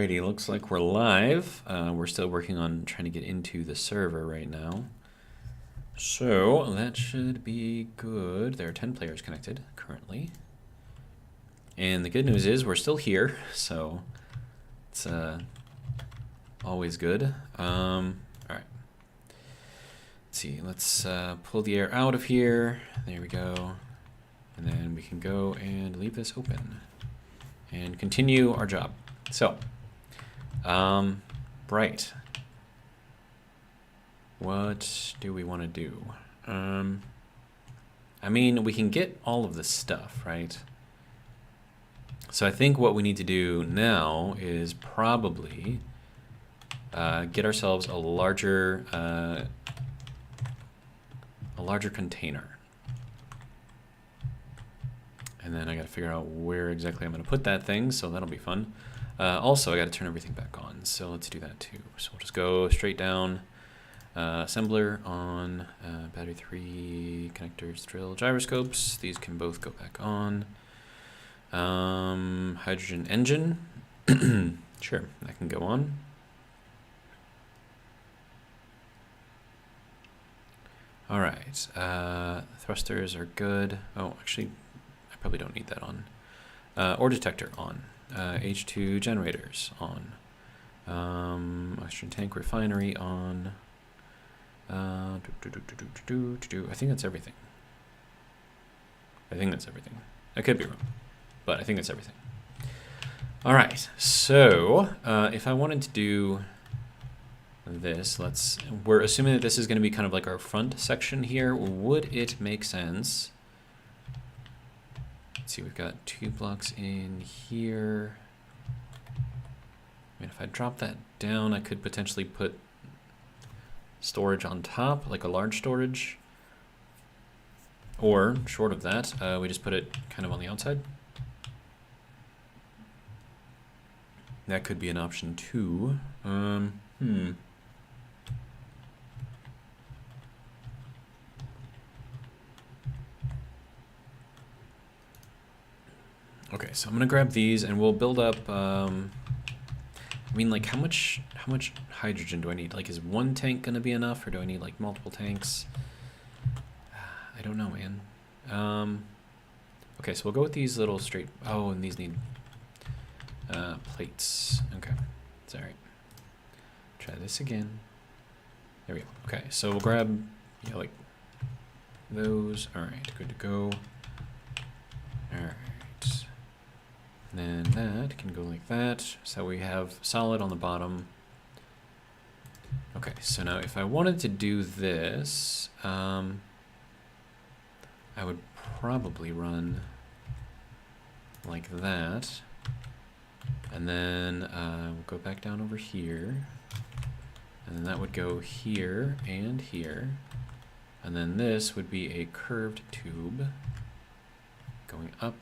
Alrighty, looks like we're live. We're still working on trying to get into the server right now. So that should be good. There are 10 players connected currently. And the good news is we're still here, so it's always good. Alright. Let's see, let's pull the air out of here. There we go. And then we can go and leave this open and continue our job. So, right. What do we want to do? I mean, we can get all of this stuff, right? So I think what we need to do now is probably get ourselves a larger container. And then I got to figure out where exactly I'm going to put that thing, so that'll be fun. Also, I got to turn everything back on, so let's do that too. So we'll just go straight down. Assembler on, battery 3, connectors, drill, gyroscopes. These can both go back on. Hydrogen engine. Sure, that can go on. All right, thrusters are good. Oh, actually, I probably don't need that on. Ore detector on. H2 generators on. Oxygen tank refinery on. I think that's everything. I could be wrong, but I think that's everything. All right, so if I wanted to do this, we're assuming that this is going to be kind of like our front section here. Would it make sense? Let's see, we've got 2 blocks in here. I mean, if I drop that down, I could potentially put storage on top, like a large storage. Or, short of that, we just put it kind of on the outside. That could be an option too. Okay, so I'm gonna grab these and we'll build up. I mean, like, how much hydrogen do I need? Like, is one tank gonna be enough, or do I need like multiple tanks? I don't know, man. Okay, so we'll go with these little straight. Oh, and these need plates. Okay, it's all right. Try this again. There we go. Okay, so we'll grab, like those. All right, good to go. All right. And then that can go like that, so we have solid on the bottom. Okay, so now if I wanted to do this, I would probably run like that. And then we'll go back down over here. And then that would go here and here. And then this would be a curved tube going up.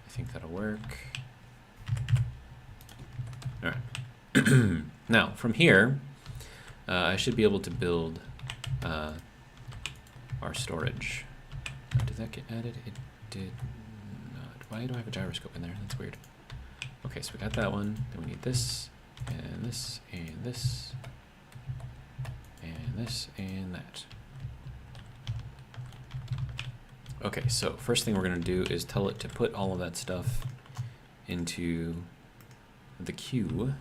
I think that'll work. All right. Now, from here, I should be able to build our storage. Did that get added? It did not. Why do I have a gyroscope in there? That's weird. Okay, so we got that one. Then we need this, and this, and this, and this, and that. Okay, so first thing we're going to do is tell it to put all of that stuff into the queue.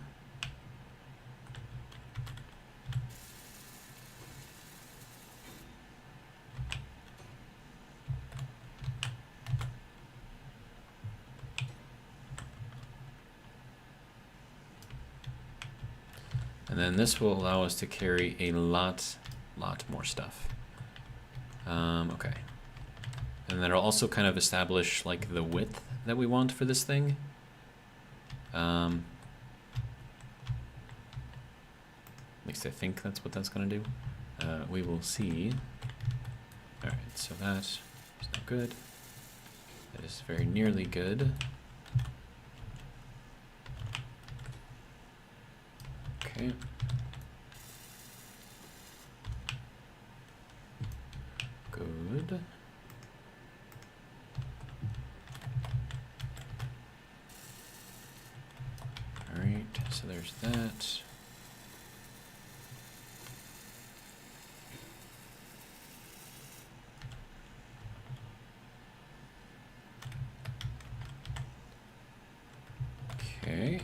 And then this will allow us to carry a lot more stuff. Okay. And then it'll also kind of establish like the width that we want for this thing. At least I think that's what that's going to do. We will see. All right, so that is not good. That is very nearly good. Okay. Good. there's that. Okay.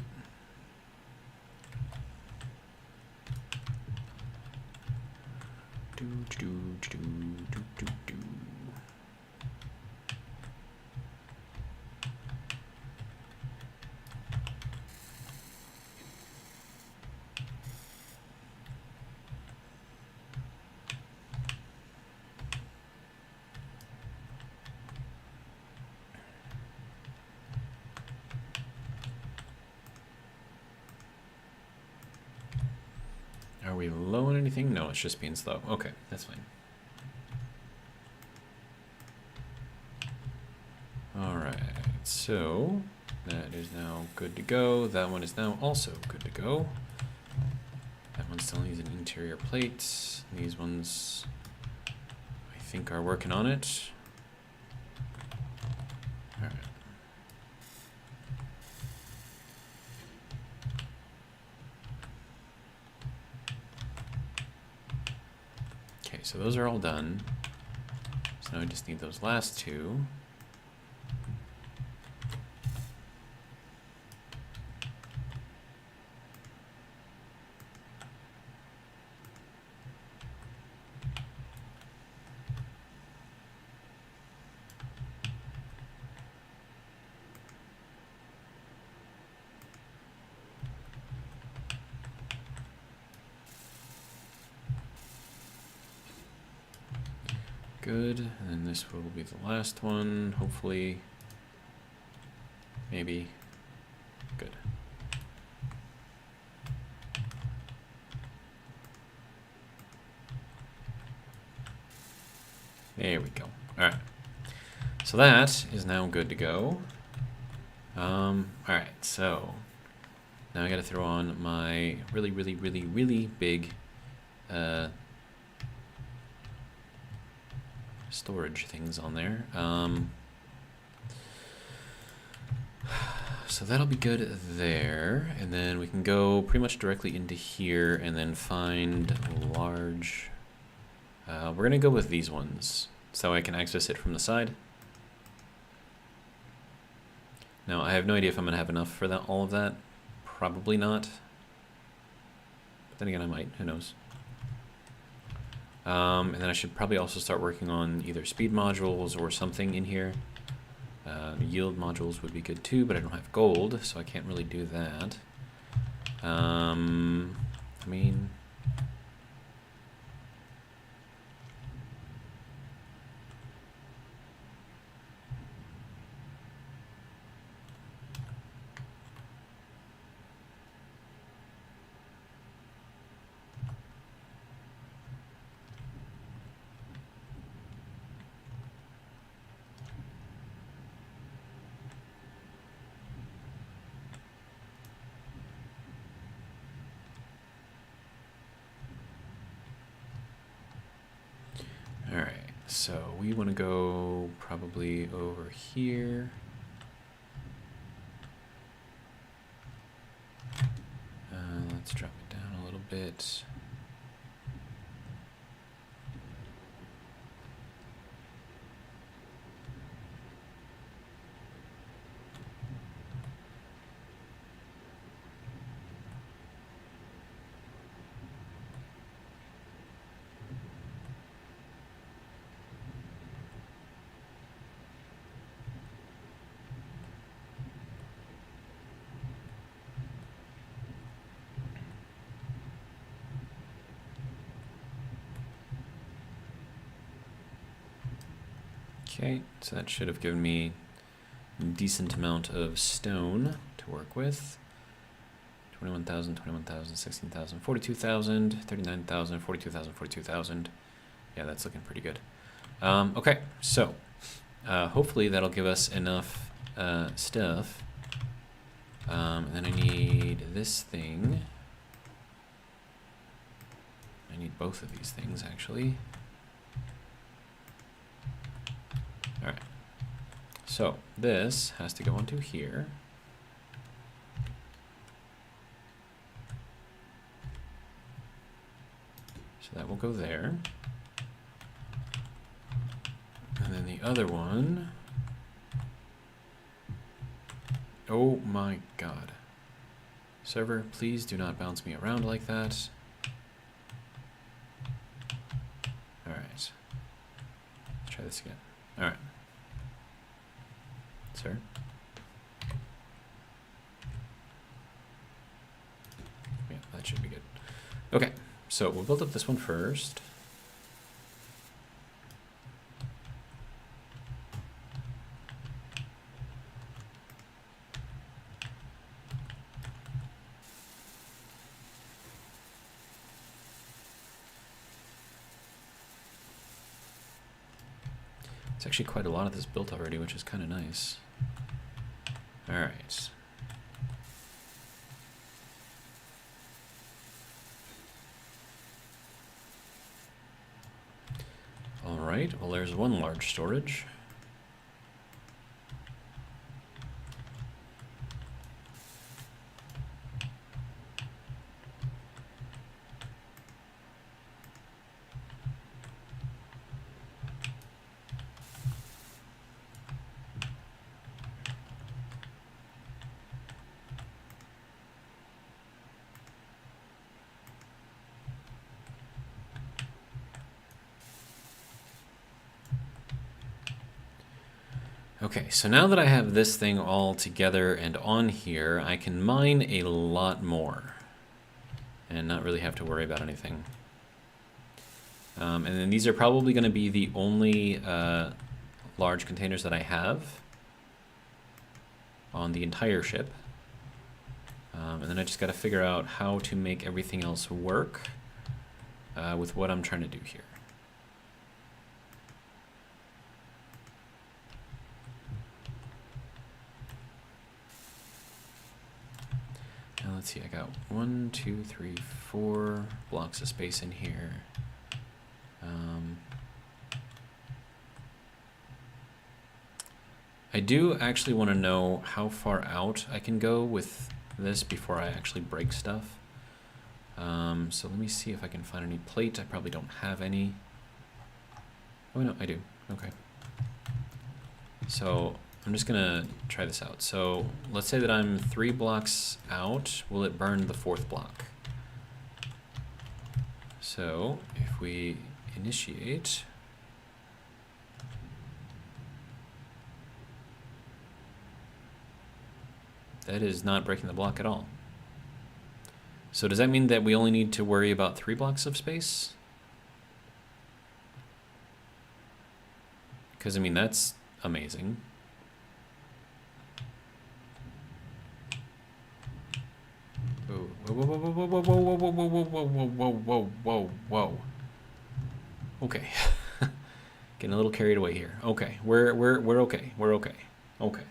Are we low on anything? No, it's just being slow. Okay, that's fine. Alright, so that is now good to go. That one is now also good to go. That one still needs an interior plate. These ones, I think, are working on it. Alright. Okay, so those are all done. So now I just need those last two. Good, and then this will be the last one, hopefully. Maybe. Good. There we go. Alright. So that is now good to go. Alright, so now I gotta throw on my really big storage things on there. So that'll be good there, and then we can go pretty much directly into here and then find large. We're gonna go with these ones so I can access it from the side. Now I have no idea if I'm gonna have enough for that, all of that. Probably not. But then again, I might. Who knows? And then I should probably also start working on either speed modules or something in here. Yield modules would be good too, but I don't have gold, so I can't really do that. I mean... Alright, so we want to go probably over here. Let's drop it down a little bit. Okay, so that should have given me a decent amount of stone to work with. 21,000, 21,000, 16,000, 42,000, 39,000, 42,000, 42,000. Yeah, that's looking pretty good. Okay, so hopefully that'll give us enough stuff. And then I need this thing. I need both of these things, actually. Alright, so this has to go onto here. that will go there. And then the other one... Oh my god. Server, please do not bounce me around like that. Alright. Let's try this again. Alright. Sir? Yeah, that should be good. Okay, so we'll build up this one first. It's actually quite a lot of this built already, which is kind of nice. All right. All right, well, there's one large storage. Okay, so now that I have this thing all together and on here, I can mine a lot more and not really have to worry about anything. And then these are probably going to be the only large containers that I have on the entire ship. And then I just got to figure out how to make everything else work with what I'm trying to do here. Now let's see, I got 1, 2, 3, 4 blocks of space in here. I do actually want to know how far out I can go with this before I actually break stuff. So let me see if I can find any plate. I probably don't have any. Oh no, I do. Okay. So I'm just gonna try this out. So let's say that I'm 3 blocks out. Will it burn the 4th block? So if we initiate, that is not breaking the block at all. So does that mean that we only need to worry about 3 blocks of space? Because I mean, that's amazing. Whoa, whoa, whoa, whoa, whoa, whoa, whoa, whoa, whoa, whoa, whoa, whoa, whoa, whoa. Okay. Getting a little carried away here. Okay, we're okay. We're okay. Okay.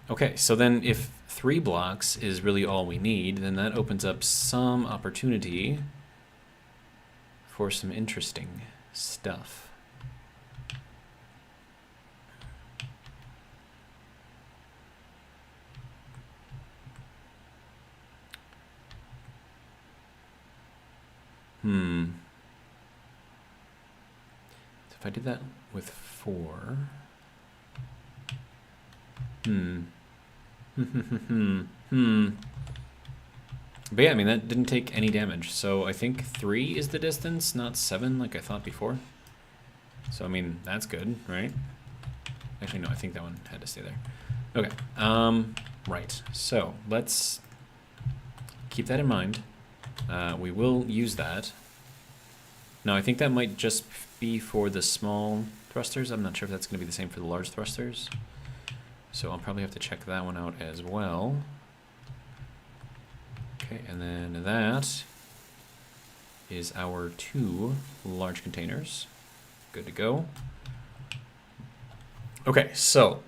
Okay, so then if 3 blocks is really all we need, then that opens up some opportunity for some interesting stuff. So if I did that with 4... But yeah, I mean, that didn't take any damage. So I think 3 is the distance, not 7 like I thought before. So, I mean, that's good, right? Actually, no, I think that one had to stay there. Okay, right. So let's keep that in mind. We will use that. Now, I think that might just be for the small thrusters. I'm not sure if that's going to be the same for the large thrusters. So I'll probably have to check that one out as well. Okay, and then that is our 2 large containers. Good to go. Okay, so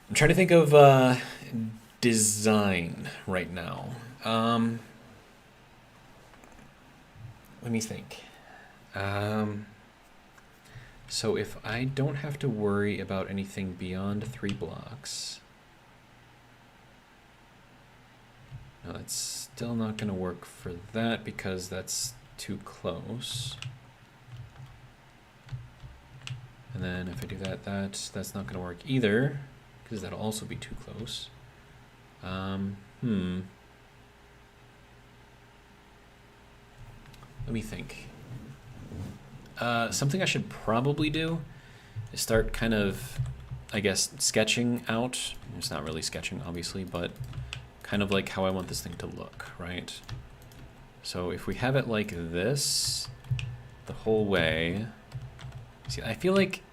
I'm trying to think of design right now. Let me think. So if I don't have to worry about anything beyond 3 blocks, no, That's still not going to work for that because that's too close. And then if I do that, that's not going to work either because that'll also be too close. Let me think. Something I should probably do is start kind of, I guess, sketching out. It's not really sketching, obviously, but kind of like how I want this thing to look, right? So if we have it like this the whole way, see, I feel like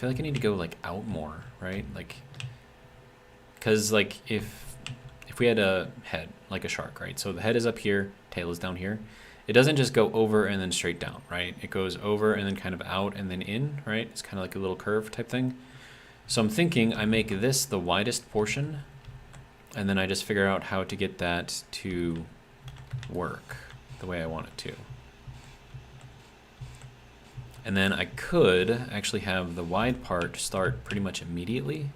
I need to go like out more, right? Like, because like if we had a head like a shark, right? So the head is up here, tail is down here. It doesn't just go over and then straight down, right? It goes over and then kind of out and then in, right? It's kind of like a little curve type thing. So I'm thinking I make this the widest portion, and then I just figure out how to get that to work the way I want it to. And then I could actually have the wide part start pretty much immediately.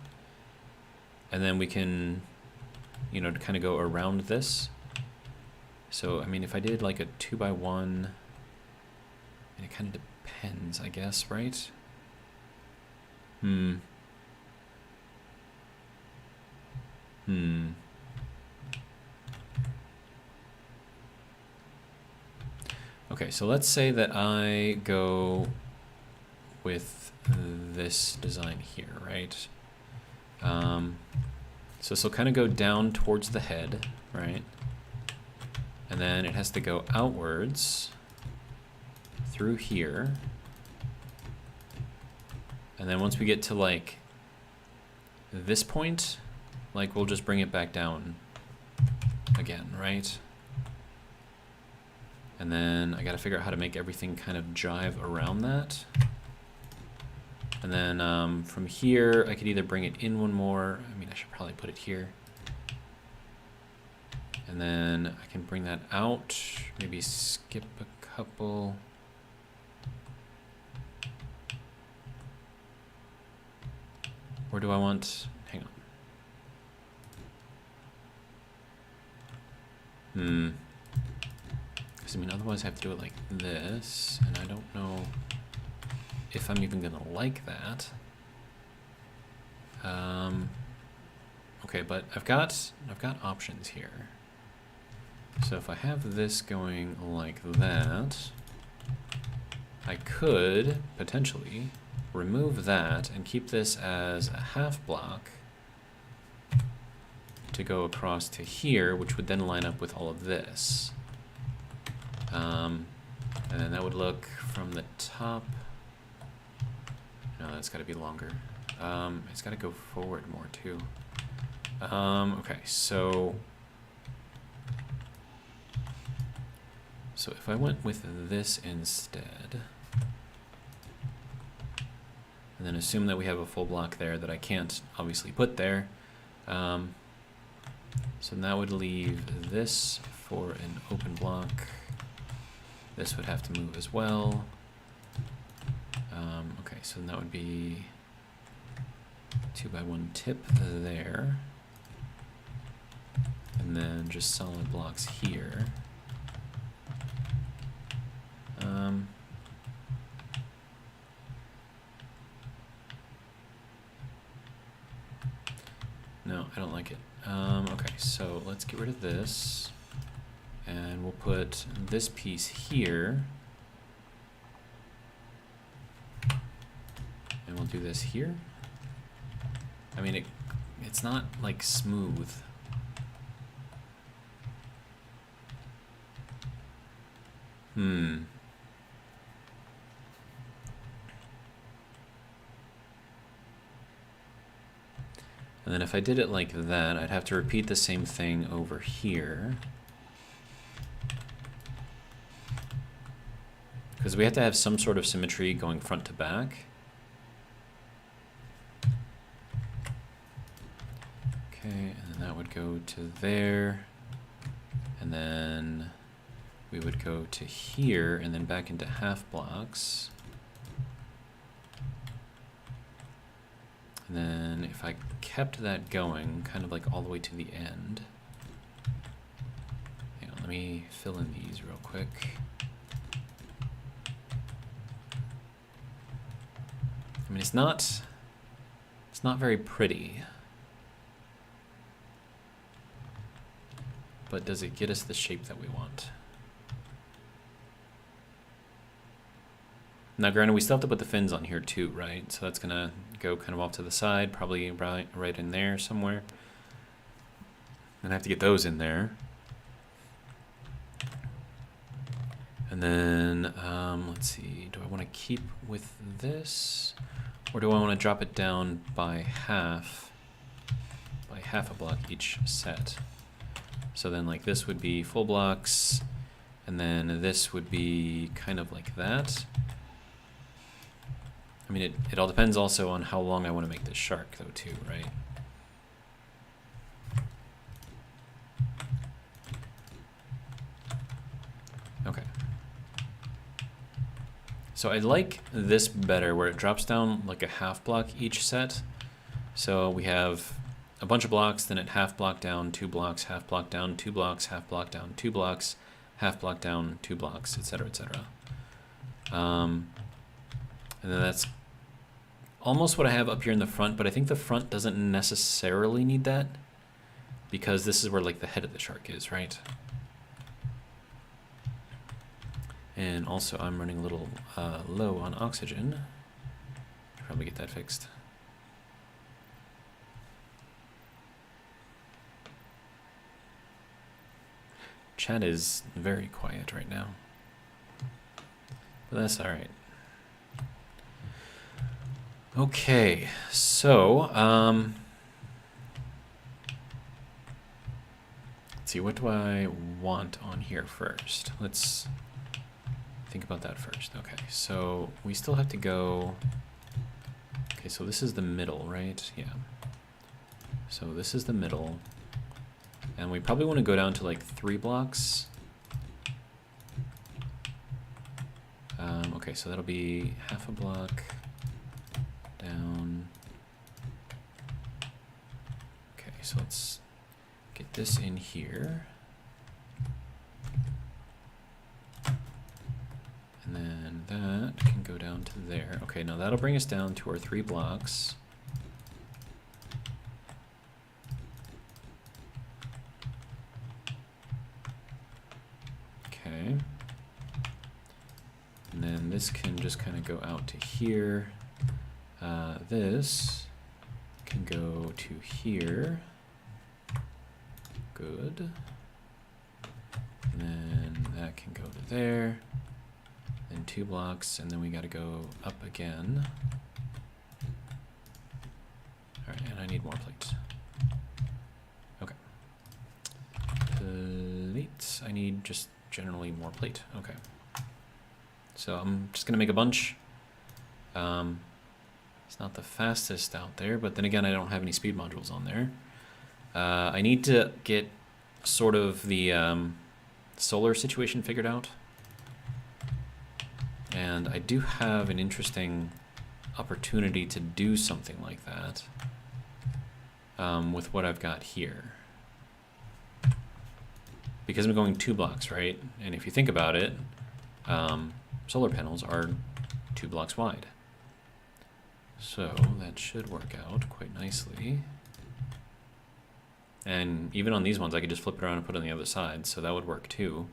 And then we can, you know, kind of go around this. So, I mean, if I did like a 2x1, and it kind of depends, I guess, right? Okay, so let's say that I go with this design here, right? So this will kind of go down towards the head, right? And then it has to go outwards through here. And then once we get to like this point, like we'll just bring it back down again, right? And then I gotta figure out how to make everything kind of jive around that. And then from here, I could either bring it in one more. I mean, I should probably put it here. And then I can bring that out, maybe skip a couple. Or do I want, hang on. Because I mean, otherwise I have to do it like this, and I don't know if I'm even gonna like that. Okay, but I've got options here. So if I have this going like that, I could potentially remove that and keep this as a half block to go across to here, which would then line up with all of this. And then that would look from the top. No, that's got to be longer. It's got to go forward more too. Okay, so if I went with this instead, and then assume that we have a full block there that I can't obviously put there, so that would leave this for an open block. This would have to move as well. Okay, so that would be 2x1 tip there. And then just solid blocks here. No, I don't like it. Okay, so let's get rid of this. And we'll put this piece here. And we'll do this here. I mean, it's not like smooth. And then if I did it like that, I'd have to repeat the same thing over here. Because we have to have some sort of symmetry going front to back. Okay, and then that would go to there. And then we would go to here and then back into half blocks. And then if I kept that going, kind of like all the way to the end, let me fill in these real quick. I mean, it's not very pretty. But does it get us the shape that we want? Now, granted, we still have to put the fins on here too, right? So that's gonna go kind of off to the side, probably right in there somewhere. And I have to get those in there. And then, let's see, do I want to keep with this? Or do I want to drop it down by half a block each set? So then like this would be full blocks, and then this would be kind of like that. I mean, it all depends also on how long I want to make this shark though too, right? Okay. So I like this better where it drops down like a half block each set. So we have a bunch of blocks, then it half block down, 2 blocks, half block down, 2 blocks, half block down, 2 blocks, half block down, 2 blocks, etc., etc. And then that's almost what I have up here in the front, but I think the front doesn't necessarily need that because this is where like the head of the shark is, right? And also I'm running a little low on oxygen. Probably get that fixed. Chat is very quiet right now, but that's all right. Okay, so let's see, what do I want on here first? Let's think about that first. Okay, so we still have to go. Okay, so this is the middle, right? Yeah. So this is the middle. And we probably want to go down to like 3 blocks. Okay, so that'll be half a block down. Okay, so let's get this in here. And then that can go down to there. Okay, now that'll bring us down to our 3 blocks. Okay. And then this can just kind of go out to here. This can go to here. Good. And then that can go to there. Then 2 blocks, and then we got to go up again. All right, and I need more plates. Okay. Plates. I need just generally more plate. Okay. So I'm just gonna make a bunch. It's not the fastest out there, but then again, I don't have any speed modules on there. I need to get sort of the solar situation figured out. And I do have an interesting opportunity to do something like that with what I've got here. Because I'm going 2 blocks, right? And if you think about it, solar panels are 2 blocks wide. So that should work out quite nicely. And even on these ones, I could just flip it around and put it on the other side, so that would work too.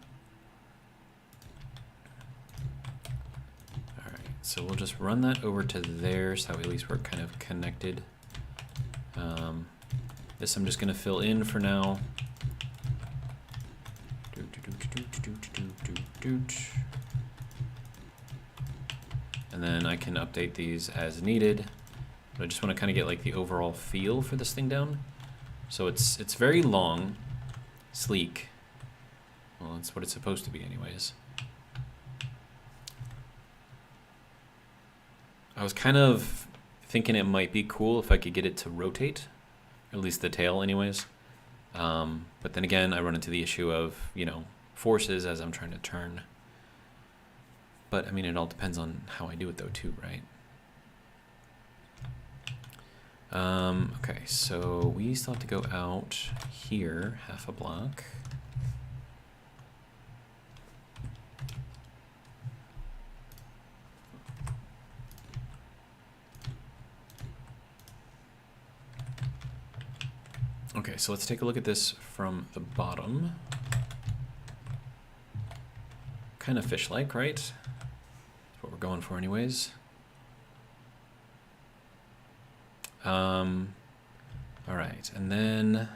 Alright, so we'll just run that over to there, so at least we're kind of connected. This I'm just going to fill in for now. And then I can update these as needed. But I just want to kind of get like the overall feel for this thing down. So it's very long, sleek. Well, that's what it's supposed to be anyways. I was kind of thinking it might be cool if I could get it to rotate, at least the tail anyways. But then again, I run into the issue of, you know, forces as I'm trying to turn. But I mean, it all depends on how I do it though too, right? Okay, so we still have to go out here half a block. Okay, so let's take a look at this from the bottom. Kind of fish-like, right? That's what we're going for anyways. All right, and then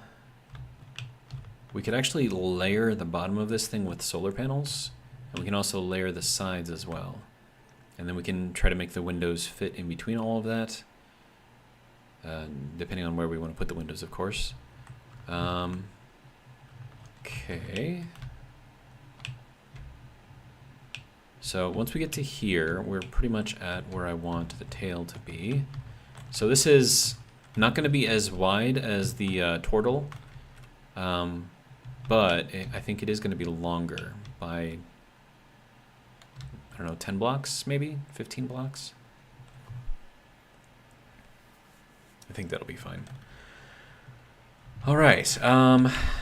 we could actually layer the bottom of this thing with solar panels, and we can also layer the sides as well. And then we can try to make the windows fit in between all of that, depending on where we want to put the windows, of course. Okay. So once we get to here, we're pretty much at where I want the tail to be. So this is not going to be as wide as the turtle, but I think it is going to be longer by, I don't know, 10 blocks maybe, 15 blocks. I think that'll be fine. All right,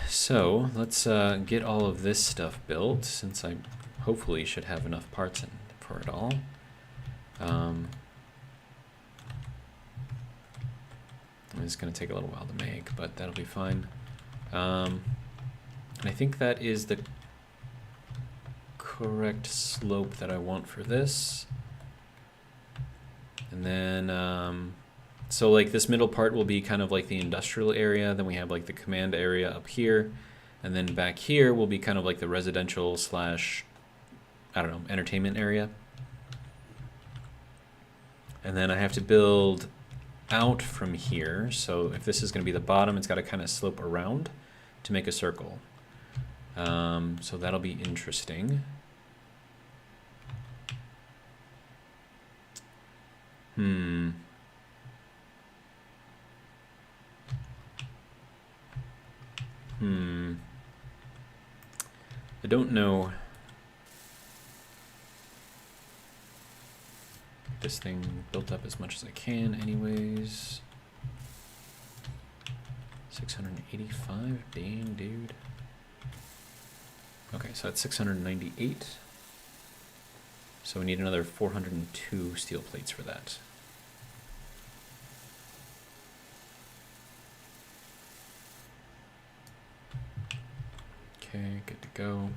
so let's get all of this stuff built, since I hopefully should have enough parts in for it all. It's going to take a little while to make, but that'll be fine. And I think that is the correct slope that I want for this. And then, so like this middle part will be kind of like the industrial area. Then we have like the command area up here. And then back here will be kind of like the residential slash, I don't know, entertainment area. And then I have to build out from here. So if this is going to be the bottom, it's got to kind of slope around to make a circle. So that'll be interesting. I don't know. Get this thing built up as much as I can anyways. 685, dang dude. Okay, so that's 698. So we need another 402 steel plates for that. Okay, good to go.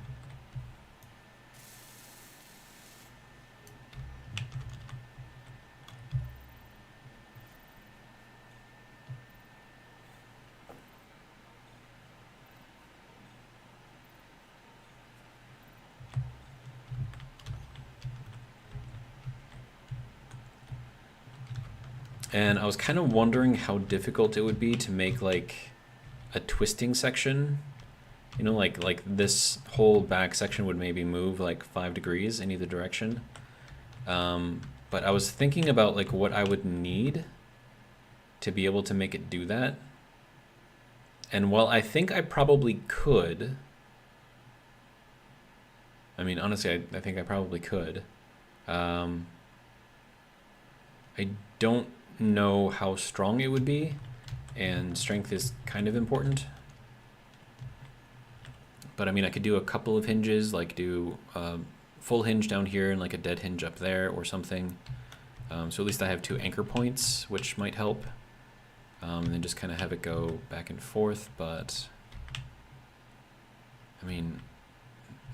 And I was kind of wondering how difficult it would be to make like a twisting section. You know, like this whole back section would maybe move like 5 degrees in either direction. But I was thinking about like what I would need to be able to make it do that. And while I think I probably could, I mean, honestly, I think I probably could. I don't know how strong it would be, and strength is kind of important. But I mean, I could do a couple of hinges, like do a full hinge down here and like a dead hinge up there or something. So at least I have 2 anchor points, which might help. And then just kind of have it go back and forth. But I mean,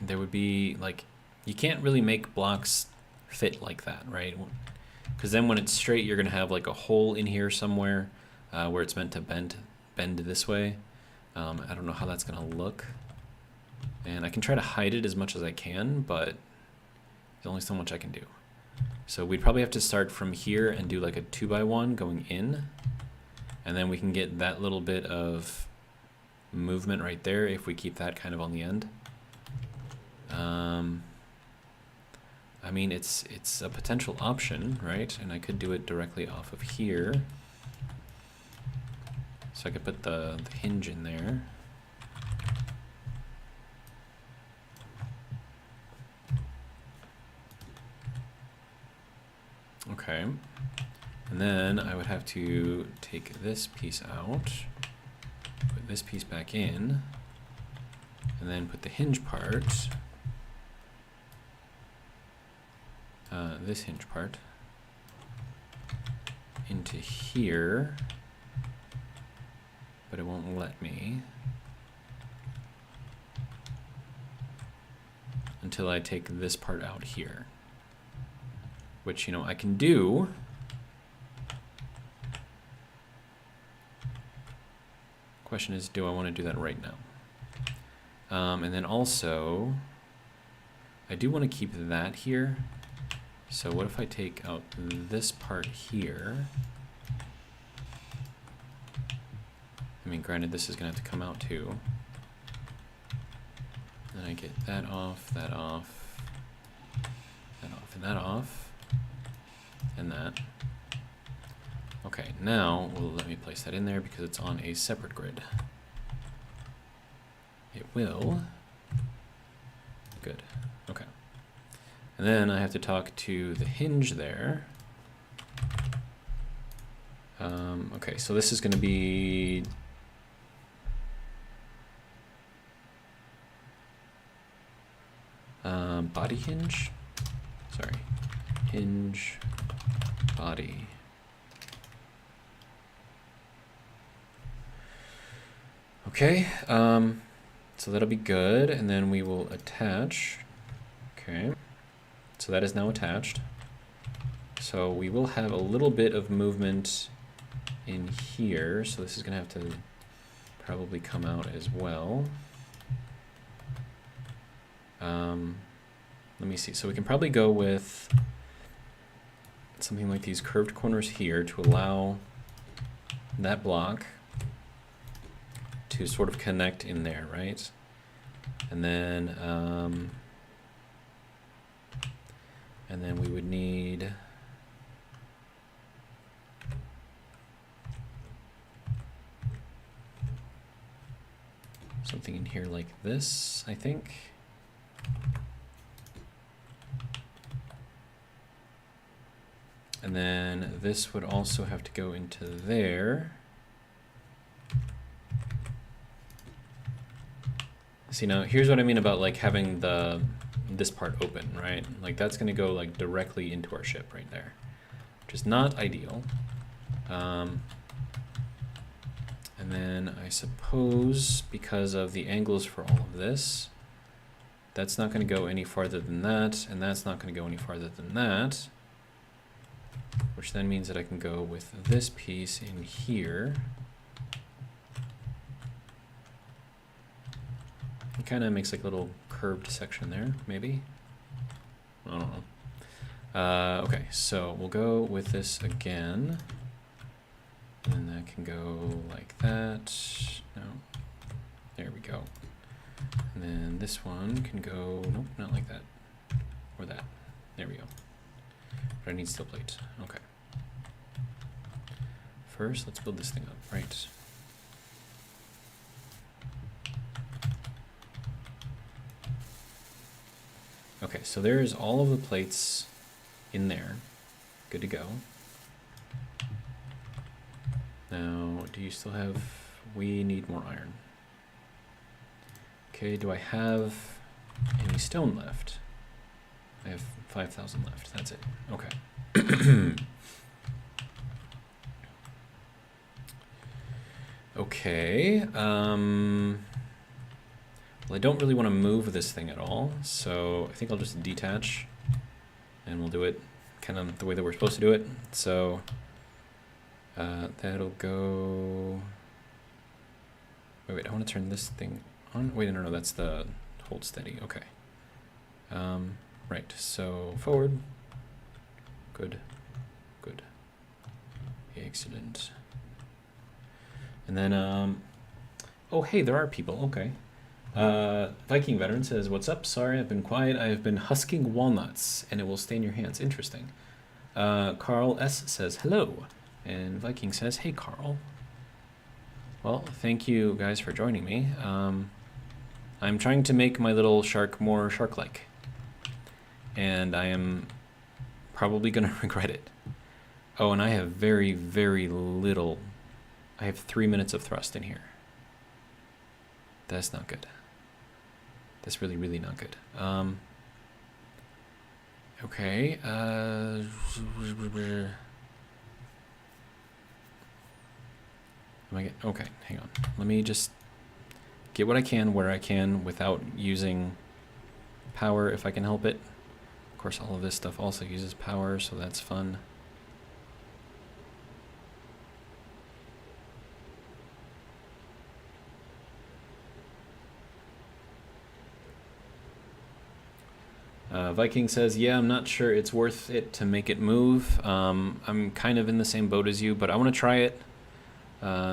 there would be like, you can't really make blocks fit like that, right? Because then when it's straight, you're going to have like a hole in here somewhere where it's meant to bend this way. I don't know how that's going to look. And I can try to hide it as much as I can, but there's only so much I can do. So we'd probably have to start from here and do like a 2x1 going in. And then we can get that little bit of movement right there if we keep that kind of on the end. I mean, it's a potential option, right? And I could do it directly off of here. So I could put the hinge in there. Okay. And then I would have to take this piece out, put this piece back in, and then put the hinge part, this hinge part, into here. but it won't let me until I take this part out here, which, you know, I can do. Question is, do I want to do that right now? And then also, I do want to keep that here. So what if I take out this part here? I mean, granted, this is going to have to come out too. Then I get that off, that off, that off, and that off, and that. Okay, now will let me place that in there because it's on a separate grid. It will. Good. Okay. And then I have to talk to the hinge there. Okay, so this is going to be body hinge. Sorry, hinge body. Okay, so that'll be good, and then we will attach. Okay, so that is now attached. So we will have a little bit of movement in here, so this is gonna have to probably come out as well. Let me see, so we can probably go with something like these curved corners here to allow that block to sort of connect in there, right? And then we would need something in here like this, I think. And then this would also have to go into there. See, now here's what I mean about like having this part open, right? Like that's gonna go like directly into our ship right there, which is not ideal. And then I suppose because of the angles for all of this, that's not gonna go any farther than that, and that's not gonna go any farther than that, which then means that I can go with this piece in here. It kind of makes like a little curved section there, maybe. I don't know. Okay, so we'll go with this again. And that can go like that. No, there we go. And then this one can go, nope, not like that. Or that. There we go. But I need steel plate. Okay. First, let's build this thing up, right? Okay, so there's all of the plates in there. Good to go. Now, do you still have... We need more iron. Okay, do I have any stone left? I have 5,000 left. That's it. Okay. Okay. Well, I don't really want to move this thing at all, so I think I'll just detach, and we'll do it kind of the way that we're supposed to do it. So that'll go... Wait, I want to turn this thing on. Wait, no, that's the hold steady. Okay. Right, so forward. Good. Good. Excellent. And then, oh, hey, there are people. Okay. Viking Veteran says, what's up? Sorry, I've been quiet. I have been husking walnuts, and it will stain your hands. Interesting. Carl S. says, hello. And Viking says, hey, Carl. Well, thank you guys for joining me. I'm trying to make my little shark more shark-like. And I am probably going to regret it. Oh, and I have very, very little... I have 3 minutes of thrust in here. That's not good. That's really, really not good. Okay. I Okay, hang on. Let me just get what I can where I can without using power if I can help it. Of course, all of this stuff also uses power, so that's fun. Viking says, yeah, I'm not sure it's worth it to make it move. I'm kind of in the same boat as you, but I want to try it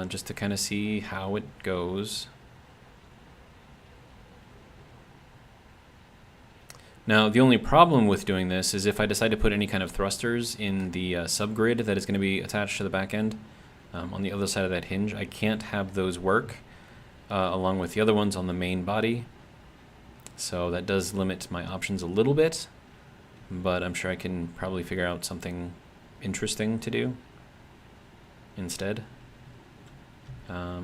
just to kind of see how it goes. Now, the only problem with doing this is if I decide to put any kind of thrusters in the subgrid that is going to be attached to the back end on the other side of that hinge, I can't have those work along with the other ones on the main body. So that does limit my options a little bit, but I'm sure I can probably figure out something interesting to do instead. I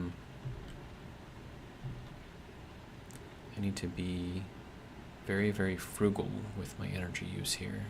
need to be very, very frugal with my energy use here.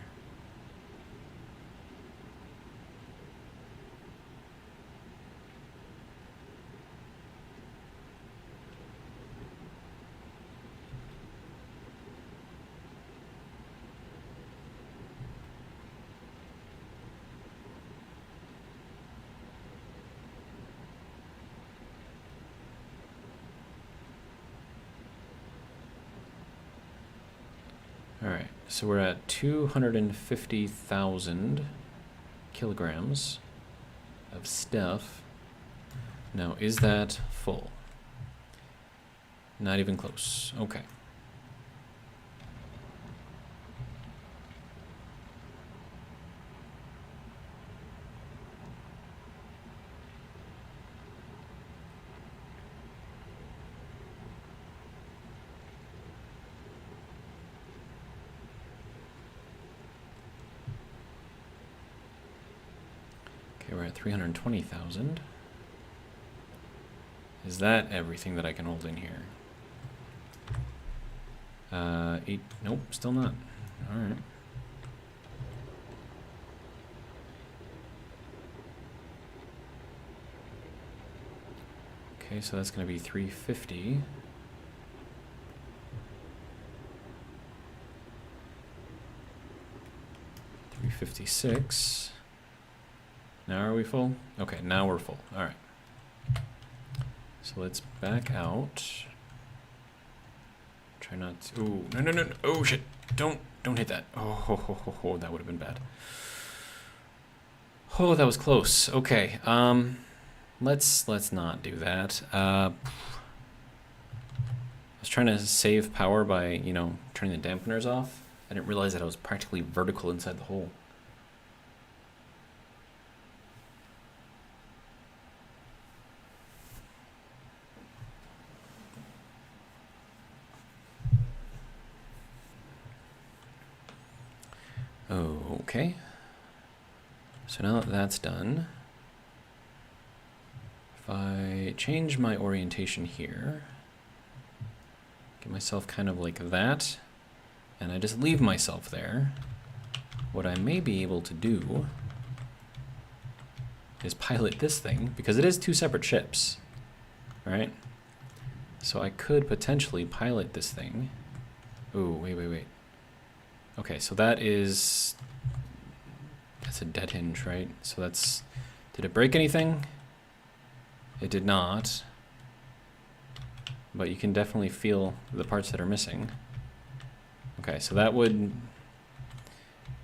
Alright, so we're at 250,000 kilograms of stuff. Now, is that full? Not even close. Okay. Okay, we're at 320,000. Is that everything that I can hold in here? 8, nope, still not. Alright. Okay, so that's going to be 350. $356. Now are we full? Okay, now we're full. Alright. So let's back out. Try not to... Ooh, no. Oh, shit. Don't hit that. Oh, that would have been bad. Oh, that was close. Okay, let's not do that. I was trying to save power by, you know, turning the dampeners off. I didn't realize that I was practically vertical inside the hole. Okay. So now that that's done, if I change my orientation here, get myself kind of like that, and I just leave myself there, what I may be able to do is pilot this thing, because it is two separate ships, right? So I could potentially pilot this thing. Ooh, wait. Okay, so that's a dead hinge, right? So that's, did it break anything? It did not. But you can definitely feel the parts that are missing. Okay, so that would,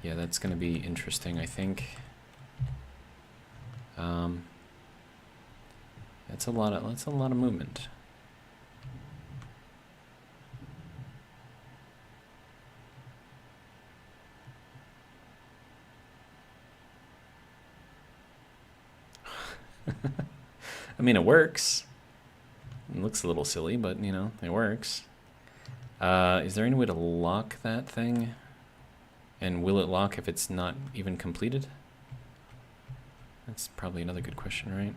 yeah, that's gonna be interesting, I think. That's a lot of movement. I mean, it works. It looks a little silly, but, you know, it works. Is there any way to lock that thing? And will it lock if it's not even completed? That's probably another good question, right?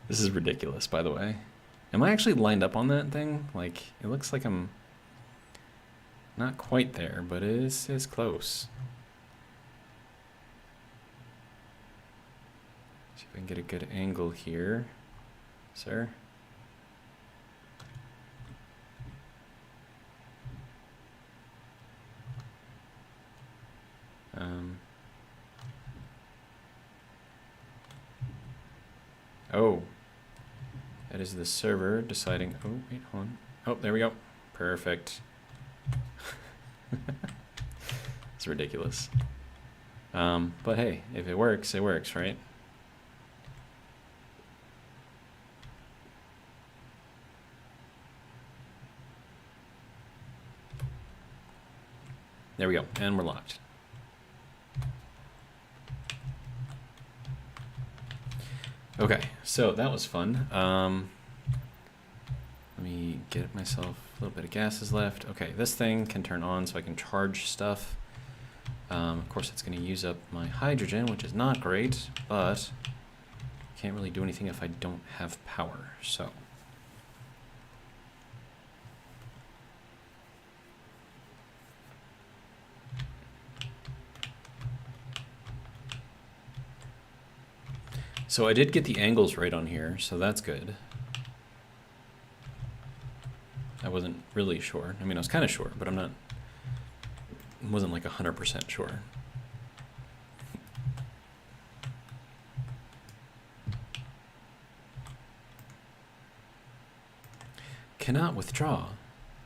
This is ridiculous, by the way. Am I actually lined up on that thing? Like, it looks like I'm not quite there, but it is close. See if I can get a good angle here, sir. Oh, that is the server deciding. Oh, wait, hold on. Oh, there we go. Perfect. It's ridiculous. But hey, if it works, right? There we go, and we're locked. Okay, so that was fun. Let me get myself a little bit of gases left. Okay, this thing can turn on so I can charge stuff. Of course, it's going to use up my hydrogen, which is not great, but can't really do anything if I don't have power, so. So I did get the angles right on here, so that's good. I wasn't really sure. I mean, I was kind of sure, but wasn't like 100% sure. Cannot withdraw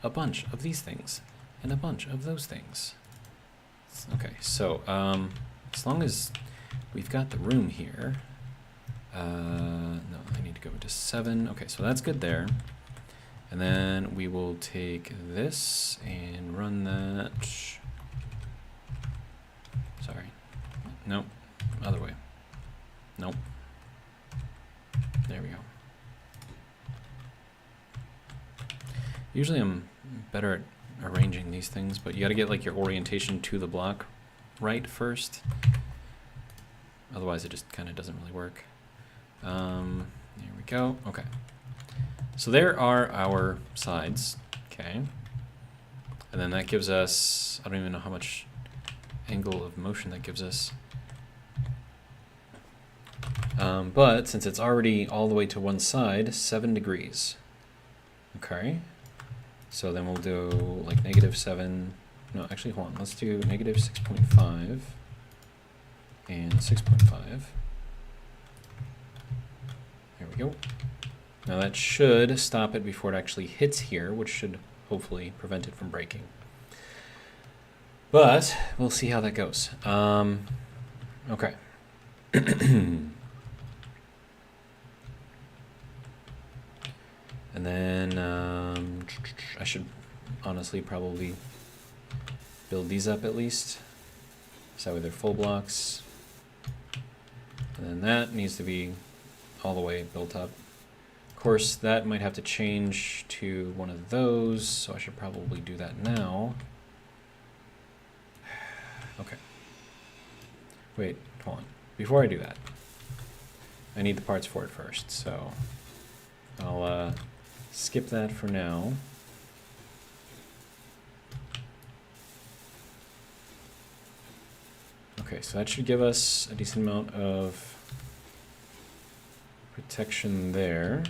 a bunch of these things and a bunch of those things. Okay, so as long as we've got the room here. No, I need to go to 7. Okay, so that's good there. And then we will take this and run that. Sorry. Nope. Other way. Nope. There we go. Usually I'm better at arranging these things, but you got to get like your orientation to the block right first. Otherwise it just kind of doesn't really work. There we go. Okay. So there are our sides. Okay. And then that gives us, I don't even know how much angle of motion that gives us. But since it's already all the way to one side, 7 degrees. Okay. So then we'll do like -7. No, actually, hold on. Let's do -6.5 and 6.5. There we go. Now that should stop it before it actually hits here, which should hopefully prevent it from breaking. But we'll see how that goes. Okay. And then I should honestly probably build these up at least. So that way they're full blocks. And then that needs to be all the way built up. Of course, that might have to change to one of those, so I should probably do that now. Okay. Wait, hold on. Before I do that, I need the parts for it first, so I'll skip that for now. Okay, so that should give us a decent amount of protection there.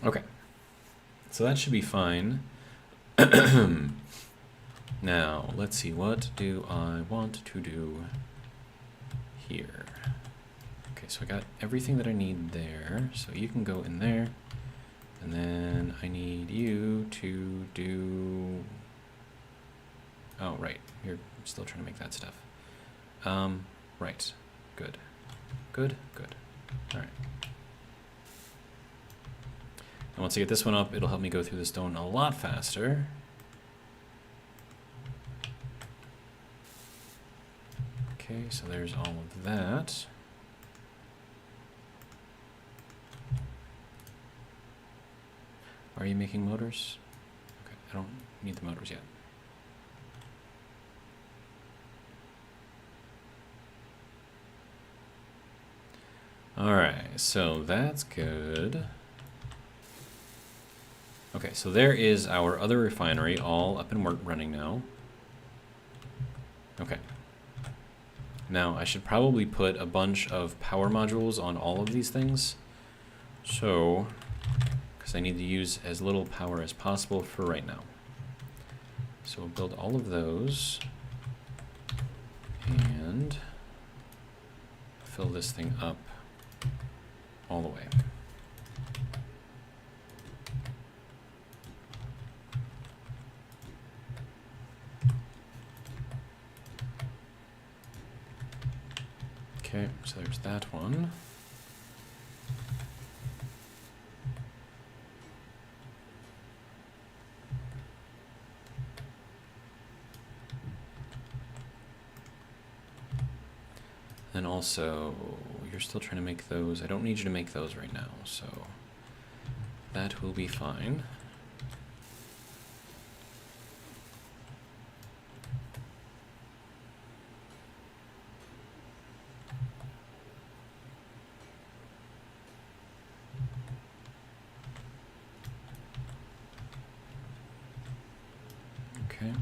Okay, so that should be fine. Now, let's see, what do I want to do here? Okay, so I got everything that I need there, so you can go in there, and then I need you to do... Oh, right, you're still trying to make that stuff. Right, good. Good, good. All right. And once I get this one up, it'll help me go through the stone a lot faster. so there's all of that. Are you making motors? Okay, I don't need the motors yet. Alright, so that's good. Okay, so there is our other refinery all up and running now. Okay. Now, I should probably put a bunch of power modules on all of these things. So, because I need to use as little power as possible for right now. So we'll build all of those. And fill this thing up all the way. Okay, so there's that one. Then also, you're still trying to make those. I don't need you to make those right now, so that will be fine. Okay.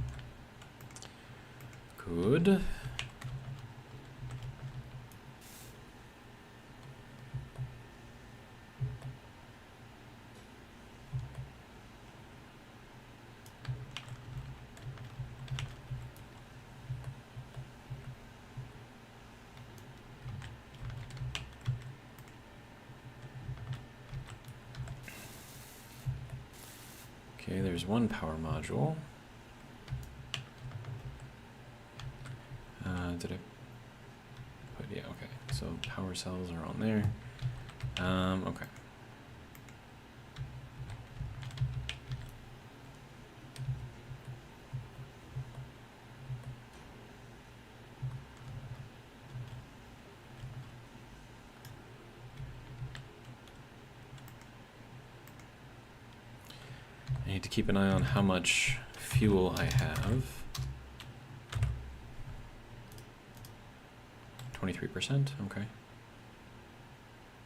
Good. Okay, there's one power module. Did I put, yeah, okay. So power cells are on there. Okay. I need to keep an eye on how much fuel I have. 23%, okay.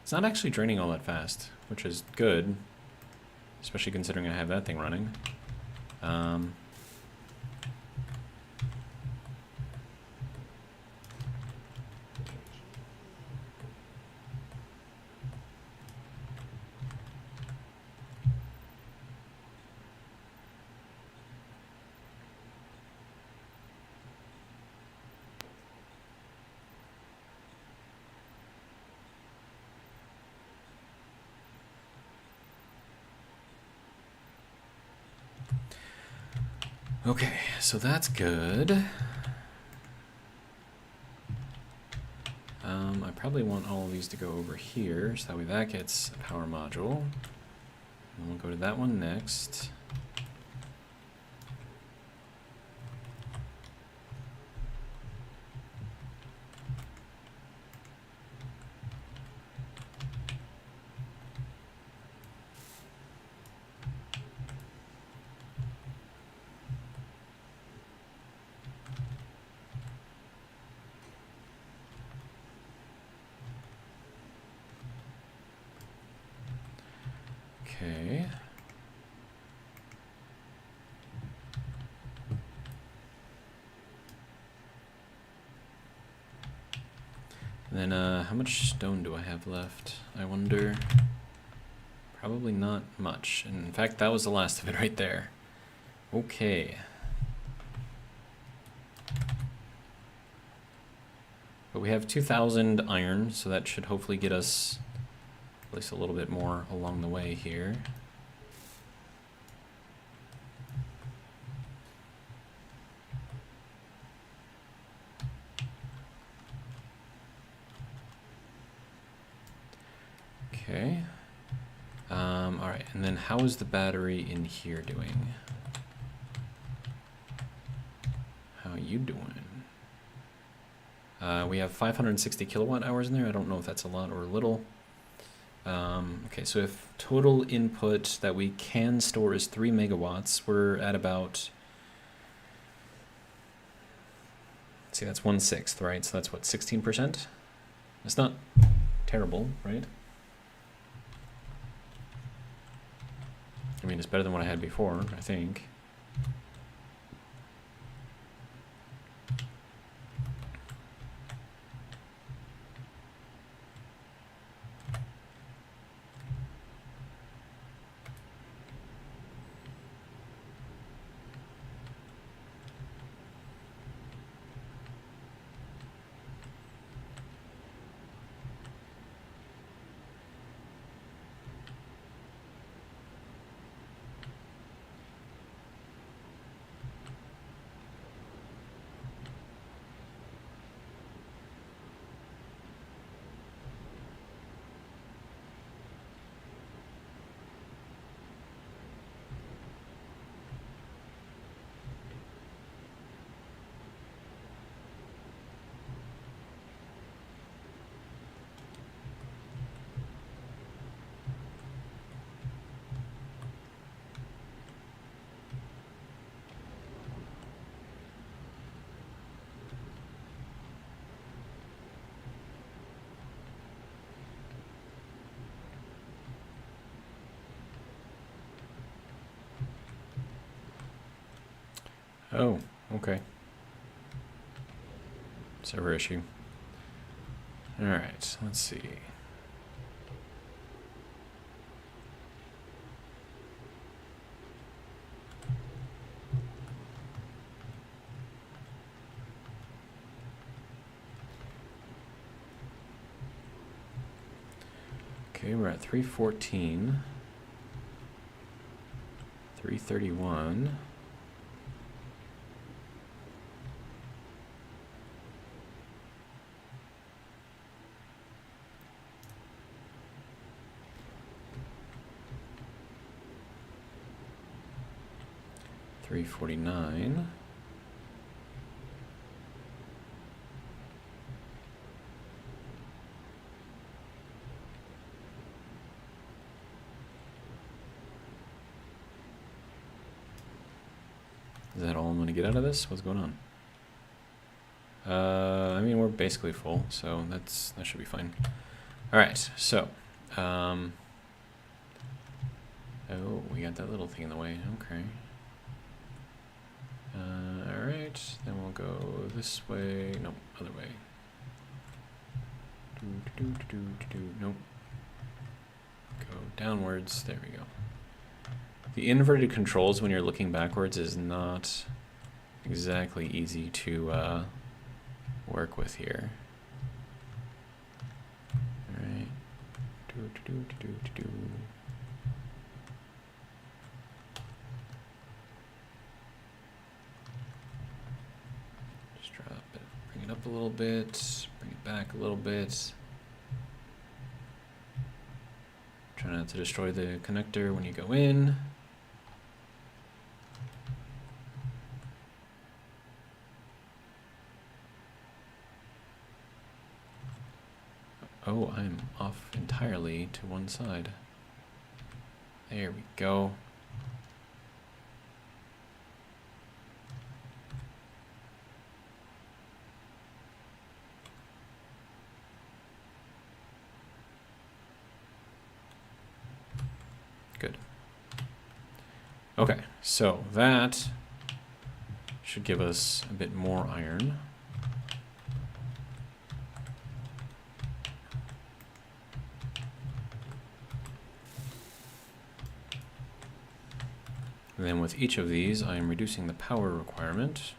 It's not actually draining all that fast, which is good, especially considering I have that thing running. Okay, so that's good. I probably want all of these to go over here, so that way that gets a power module. And we'll go to that one next. Okay. And then, how much stone do I have left? I wonder. Probably not much. And in fact, that was the last of it right there. Okay. But we have 2,000 iron, so that should hopefully get us at least a little bit more along the way here. Okay. All right, and then how is the battery in here doing? How are you doing? We have 560 kilowatt hours in there. I don't know if that's a lot or a little. Okay, so if total input that we can store is 3 megawatts, we're at about, let's see, that's 1/6, right? So that's what, 16%? It's not terrible, right? I mean, it's better than what I had before, I think. Oh, okay. Server issue. All right, let's see. Okay, we're at 314, 331. $349. Is that all I'm going to get out of this? What's going on? I mean, we're basically full, so that should be fine. All right, so, oh, we got that little thing in the way. Okay. All right, then we'll go this way. Nope, other way. Nope. Go downwards. There we go. The inverted controls when you're looking backwards is not exactly easy to work with here. All right. Just drop it. Bring it up a little bit. Bring it back a little bit. Try not to destroy the connector when you go in. Oh, I'm off entirely to one side. There we go. Good. Okay, so that should give us a bit more iron. And then with each of these, I am reducing the power requirement,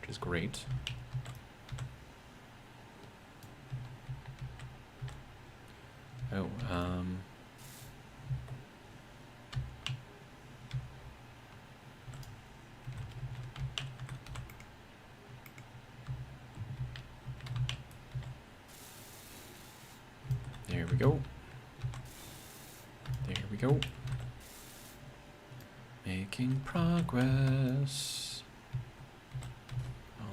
which is great. Oh, there we go. There we go. Making progress.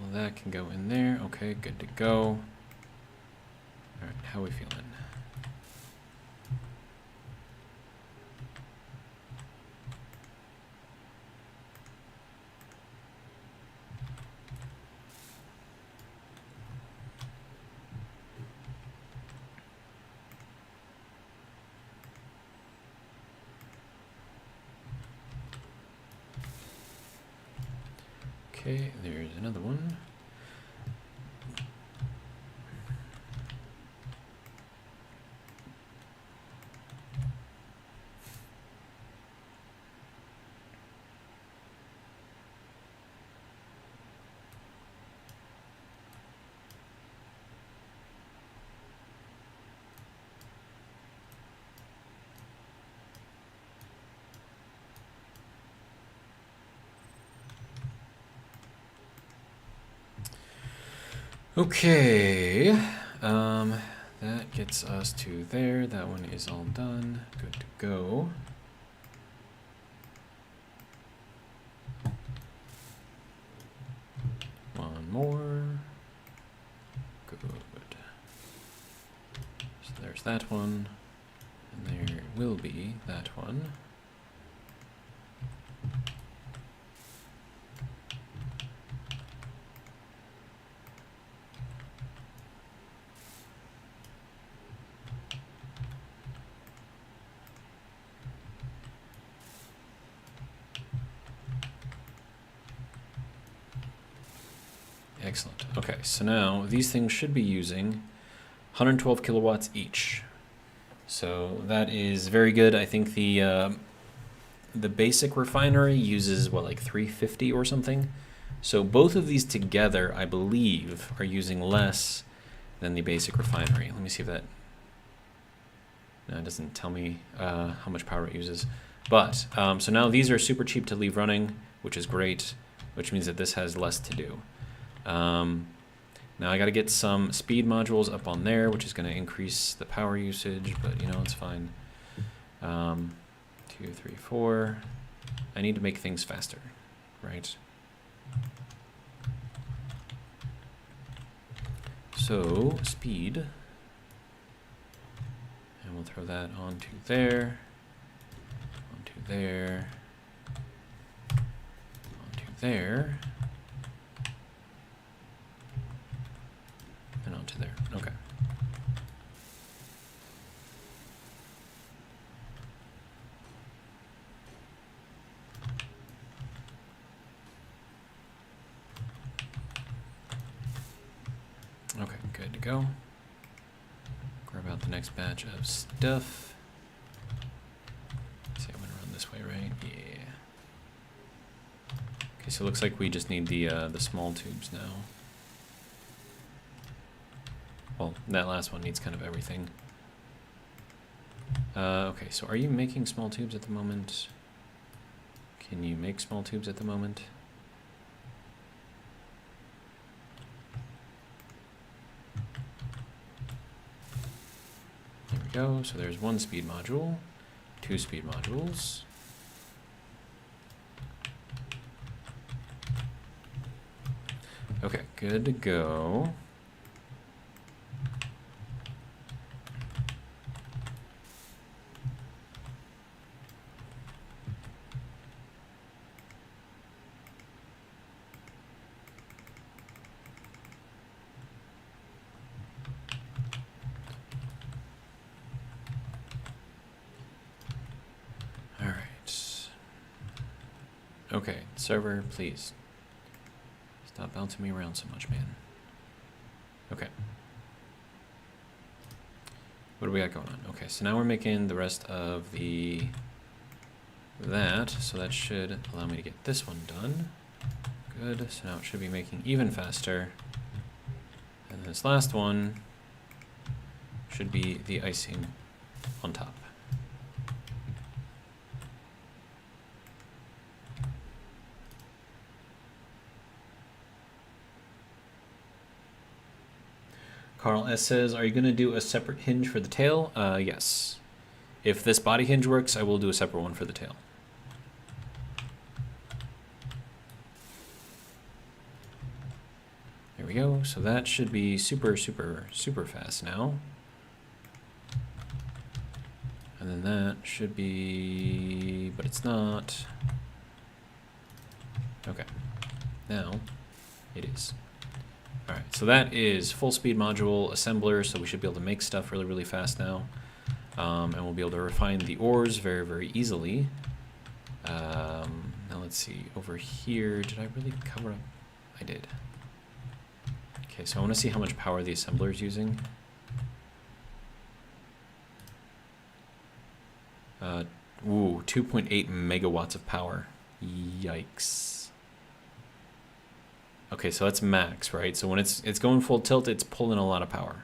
All that can go in there. Okay, good to go. All right, how are we feeling? Okay, there's another one. Okay, that gets us to there. That one is all done. Good to go. One more. Good. So there's that one, and there will be that one. Excellent. Okay, so now these things should be using 112 kilowatts each. So that is very good. I think the basic refinery uses what, like 350 or something. So both of these together, I believe, are using less than the basic refinery. Let me see if that. No, it doesn't tell me how much power it uses. But so now these are super cheap to leave running, which is great, which means that this has less to do. Now I got to get some speed modules up on there, which is going to increase the power usage, but you know, it's fine. 2, 3, 4. I need to make things faster, right? So speed, and we'll throw that onto there, onto there, onto there. And onto there. Okay. Okay, good to go. Grab out the next batch of stuff. Let's see, I'm gonna run this way, right? Yeah. Okay, so it looks like we just need the small tubes now. Well, that last one needs kind of everything. Okay, so are you making small tubes at the moment? Can you make small tubes at the moment? There we go. So there's one speed module, 2 speed modules. Okay, good to go. Okay, server, please. Stop bouncing me around so much, man. Okay. What do we got going on? Okay, so now we're making the rest of that, so that should allow me to get this one done. Good, so now it should be making even faster. And this last one should be the icing on top. Carl S. says, are you going to do a separate hinge for the tail? Yes. If this body hinge works, I will do a separate one for the tail. go. So that should be super fast now. And then that should be, but it's not. Okay, now it is. All right, so that is full speed module assembler, so we should be able to make stuff really fast now. And we'll be able to refine the ores very easily. Now let's see, over here, did I really cover up? I did. Okay, so I want to see how much power the assembler is using. Ooh, 2.8 megawatts of power. Yikes. Okay, so that's max, right? So when it's going full tilt, it's pulling a lot of power.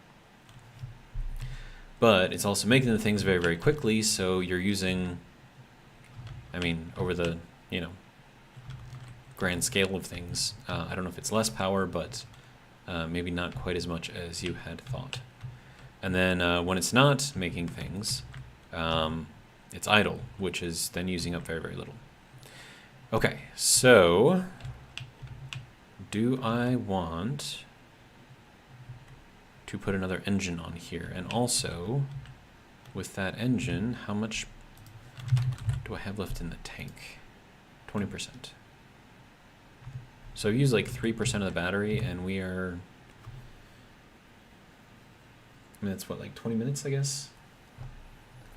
But it's also making the things very quickly, so you're using, I mean, over the, you know, grand scale of things, I don't know if it's less power, but maybe not quite as much as you had thought. And then when it's not making things, it's idle, which is then using up very little. Okay, so do I want to put another engine on here? And also, with that engine, how much do I have left in the tank? 20%. So use like 3% of the battery, and we are, I mean, that's what, like 20 minutes, I guess?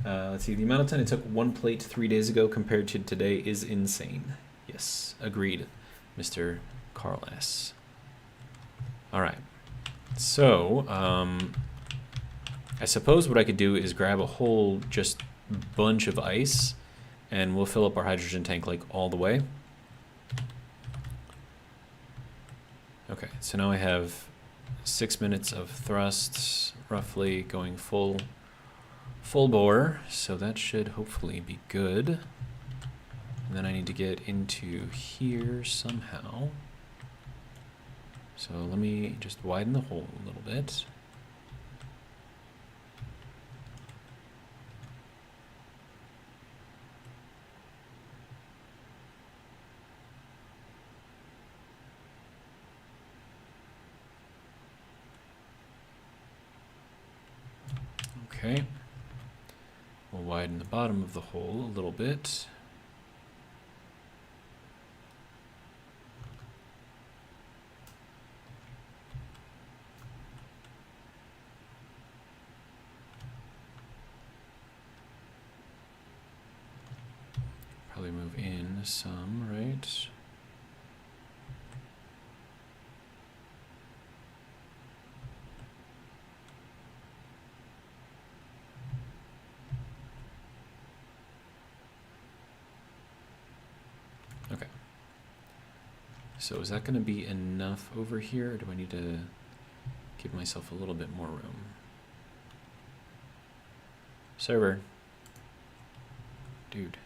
Let's see, the amount of time it took one plate 3 days ago compared to today is insane. Yes, agreed, Mr. Carl S. All right, so I suppose what I could do is grab a whole just bunch of ice, and we'll fill up our hydrogen tank like all the way. Okay, so now I have 6 minutes of thrusts, roughly going full bore, so that should hopefully be good. And then I need to get into here somehow. So let me just widen the hole a little bit. Okay. We'll widen the bottom of the hole a little bit. Probably move in some, right? Okay. So is that going to be enough over here, or do I need to give myself a little bit more room? Server. Dude.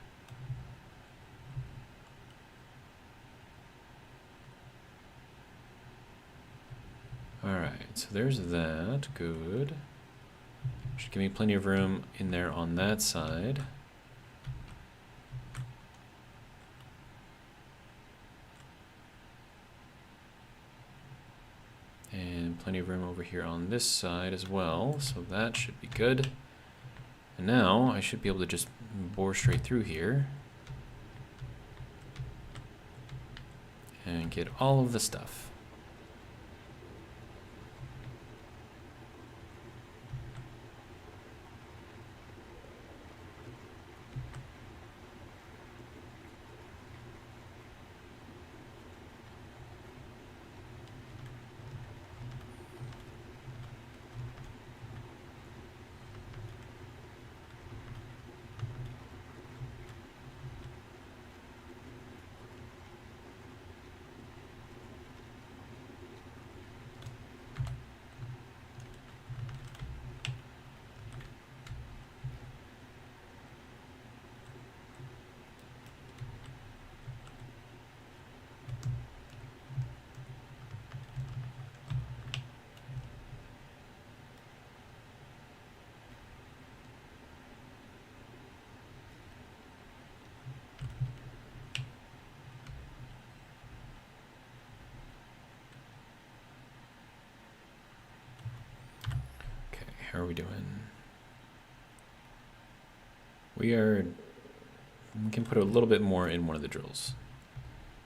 Alright, so there's that. Good. Should give me plenty of room in there on that side. And plenty of room over here on this side as well, so that should be good. And now I should be able to just bore straight through here and get all of the stuff. how are we doing? We can put a little bit more in one of the drills,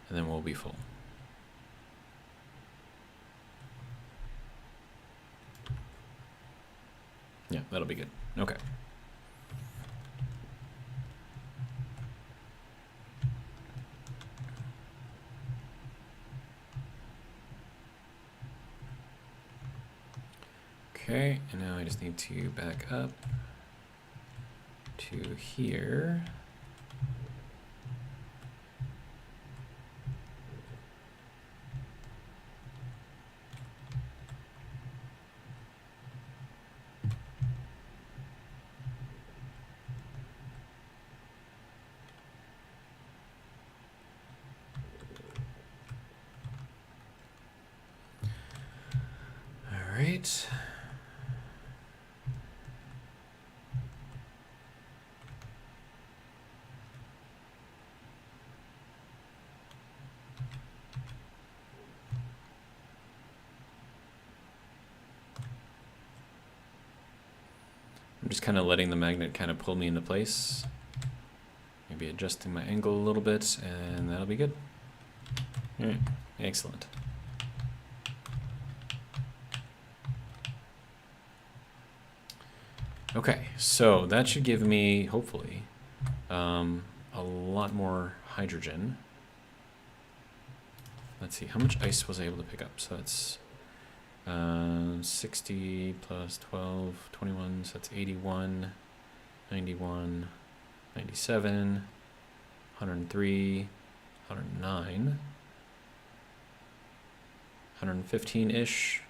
and then we'll be full. Yeah, that'll be good. Okay. Okay, and now I just need to back up to here. All right. I'm just kind of letting the magnet kind of pull me into place. Maybe adjusting my angle a little bit, and that'll be good. All right, excellent. Okay, so that should give me, hopefully, a lot more hydrogen. Let's see, how much ice was I able to pick up? So that's 60 plus 12, 21, so that's 81, 91, 97, 103, 109, 115-ish,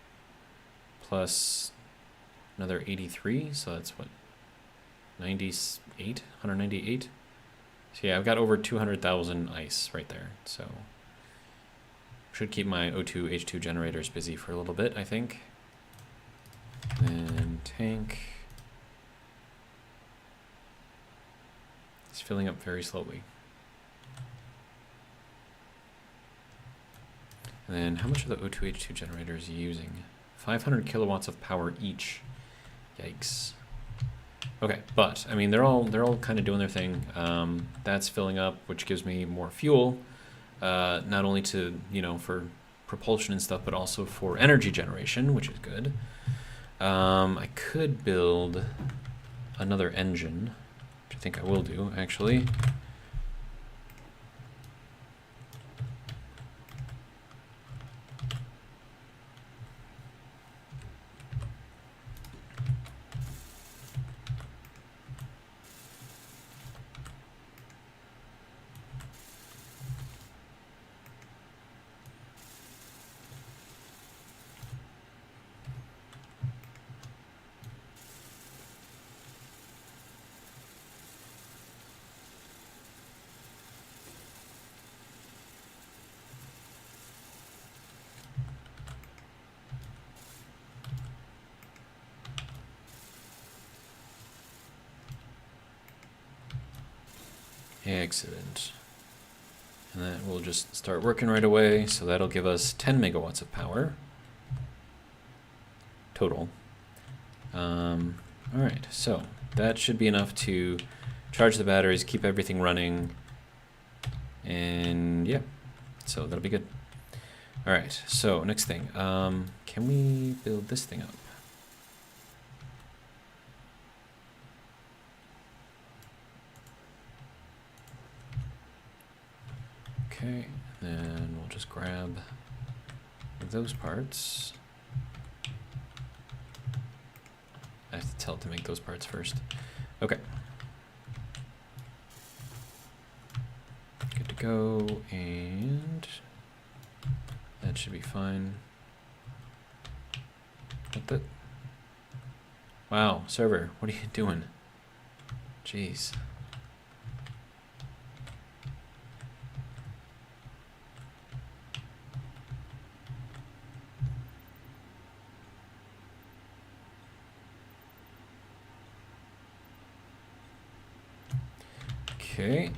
plus another 83, so that's what, 98, 198? So yeah, I've got over 200,000 ice right there, so should keep my O2 H2 generators busy for a little bit, I think. And tank. It's filling up very slowly. And then how much are the O2 H2 generators using? 500 kilowatts of power each. Yikes. Okay, but I mean they're all kind of doing their thing. That's filling up, which gives me more fuel. Not only to, for propulsion and stuff, but also for energy generation, which is good. I could build another engine, which I think I will do, actually. Excellent. And that will just start working right away. So that'll give us 10 megawatts of power total. All right, so that should be enough to charge the batteries, keep everything running, and yeah, so that'll be good. All right, so next thing, can we build this thing up? Okay, then we'll just grab those parts. I have to tell it to make those parts first. Okay. Good to go, and that should be fine. What the? Wow, server, what are you doing? Jeez. Okay.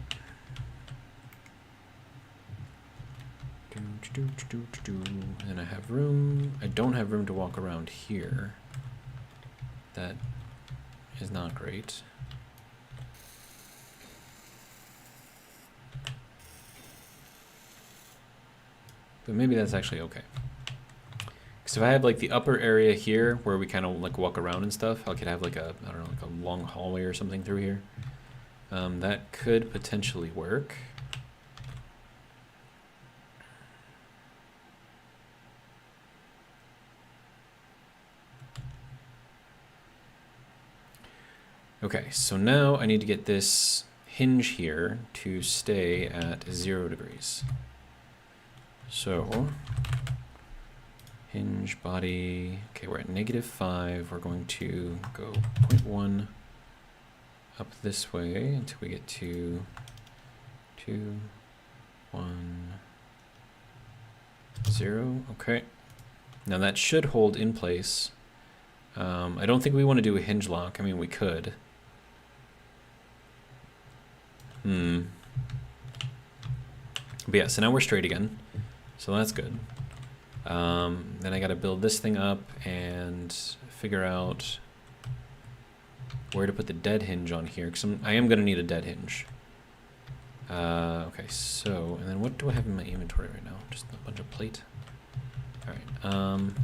And I have room. I don't have room to walk around here. That is not great. But maybe that's actually okay. Because if I have like the upper area here where we kind of like walk around and stuff, I could have like a, I don't know, like a long hallway or something through here. That could potentially work. Okay, so now I need to get this hinge here to stay at 0 degrees. So, hinge body, okay, we're at -5. We're going to go 0.1 up this way until we get to 2, 1, 0. Okay. Now that should hold in place. I don't think we want to do a hinge lock. I mean, we could. But yeah, so now we're straight again. So that's good. Then I got to build this thing up and figure out where to put the dead hinge on here, because I am going to need a dead hinge. Okay, so, and then what do I have in my inventory right now? Just a bunch of plate. All right,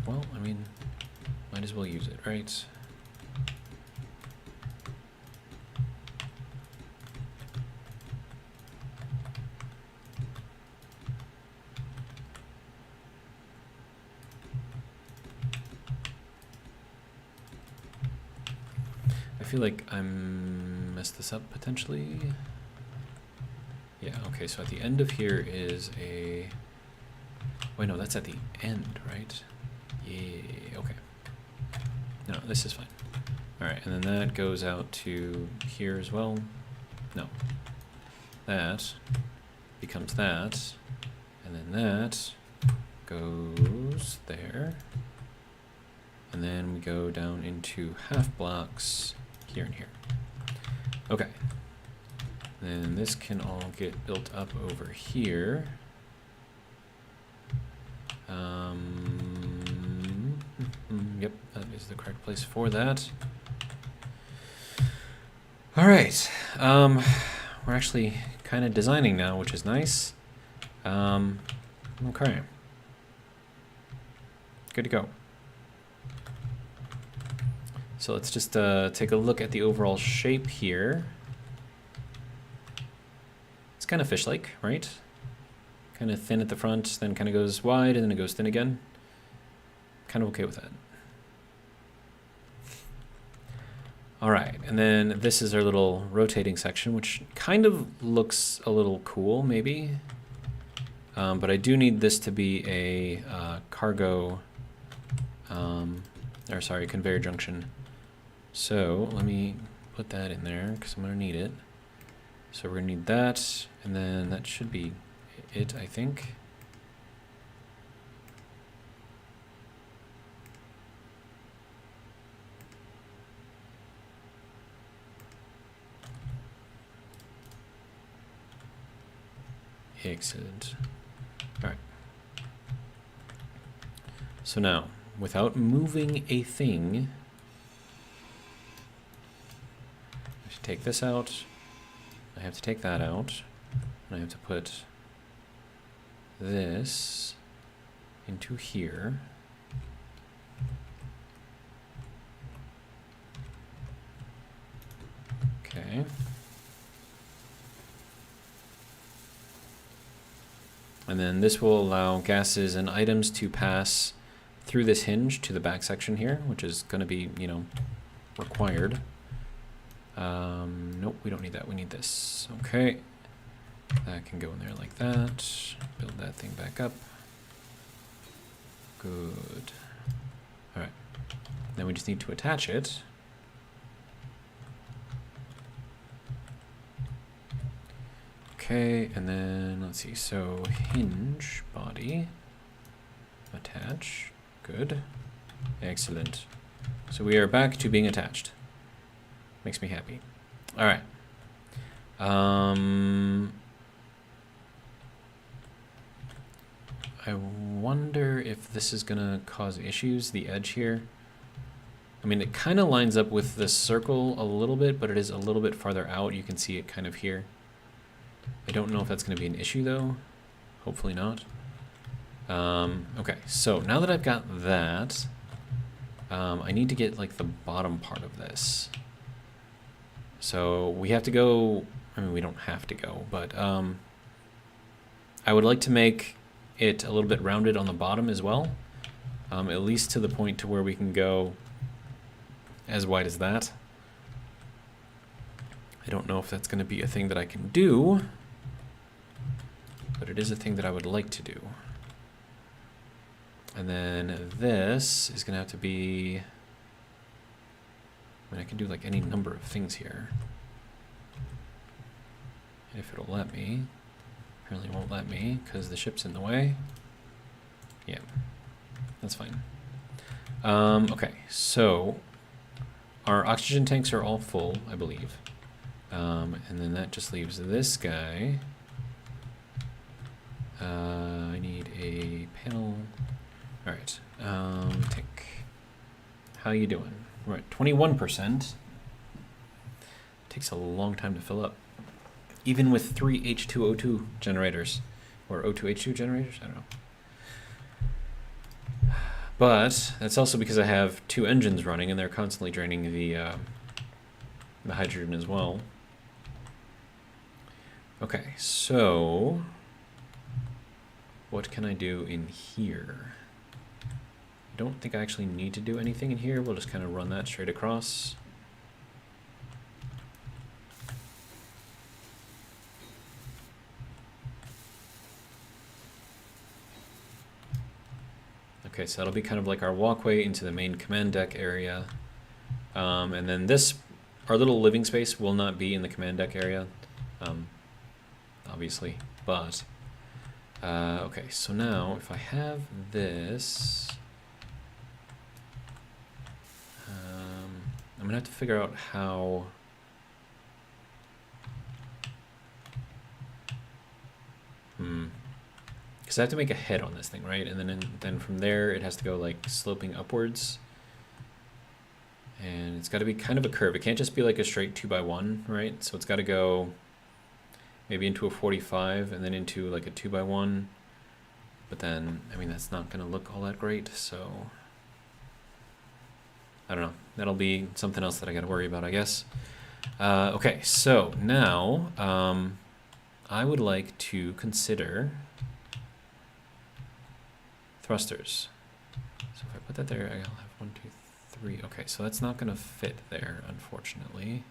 well, I mean, might as well use it, right? I feel like I'm messed this up potentially. Yeah, okay, so at the end of here is a... Wait, no, that's at the end, right? Yeah, okay. No, this is fine. All right, and then that goes out to here as well. No. That becomes that, and then that goes there. And then we go down into half blocks here and here. Okay. Then this can all get built up over here. Yep, that is the correct place for that. All right. We're actually kind of designing now, which is nice. Okay. Good to go. So let's just take a look at the overall shape here. It's kind of fish-like, right? Kind of thin at the front, then kind of goes wide, and then it goes thin again. Kind of okay with that. All right, and then this is our little rotating section, which kind of looks a little cool, maybe. But I do need this to be a conveyor junction. So let me put that in there because I'm going to need it. So we're going to need that, and then that should be it, I think. Excellent. All right. So now, without moving a thing, I have to take this out. I have to take that out. And I have to put this into here. Okay. And then this will allow gases and items to pass through this hinge to the back section here, which is going to be, you know, required. Nope, we don't need that. We need this. Okay. That can go in there like that. Build that thing back up. Good. All right. Then we just need to attach it. Okay, and then let's see. So hinge body attach. Good. Excellent. So we are back to being attached. Makes me happy. All right. I wonder if this is gonna cause issues, the edge here. I mean, it kind of lines up with this circle a little bit, but it is a little bit farther out. You can see it kind of here. I don't know if that's going to be an issue, though. Hopefully not. Okay, so now that I've got that, I need to get, like, the bottom part of this. So we have to go... I mean, we don't have to go, but I would like to make it a little bit rounded on the bottom as well. At least to the point to where we can go as wide as that. I don't know if that's going to be a thing that I can do, but it is a thing that I would like to do. And then this is going to have to be... I mean, I can do like any number of things here. If it'll let me. Apparently it won't let me because the ship's in the way. Yeah, that's fine. Okay, so our oxygen tanks are all full, I believe. And then that just leaves this guy. I need a panel. All right, tank. How you doing? We're at 21%. Takes a long time to fill up. Even with 3 H2O2 generators. Or O2H2 generators? I don't know. But that's also because I have 2 engines running and they're constantly draining the hydrogen as well. Okay, so what can I do in here? I don't think I actually need to do anything in here. We'll just kind of run that straight across. Okay, so that'll be kind of like our walkway into the main command deck area. And then this, our little living space will not be in the command deck area, obviously, but, okay, so now if I have this, I'm gonna have to figure out how, because I have to make a head on this thing, right? And then from there it has to go like sloping upwards. And it's got to be kind of a curve. It can't just be like a straight 2x1, right? So it's got to go maybe into a 45 and then into like a 2x1. But then, I mean, that's not going to look all that great. So I don't know. That'll be something else that I got to worry about, I guess. Okay, so now I would like to consider thrusters. So if I put that there, I'll have 1, 2, 3. Okay, so that's not going to fit there, unfortunately.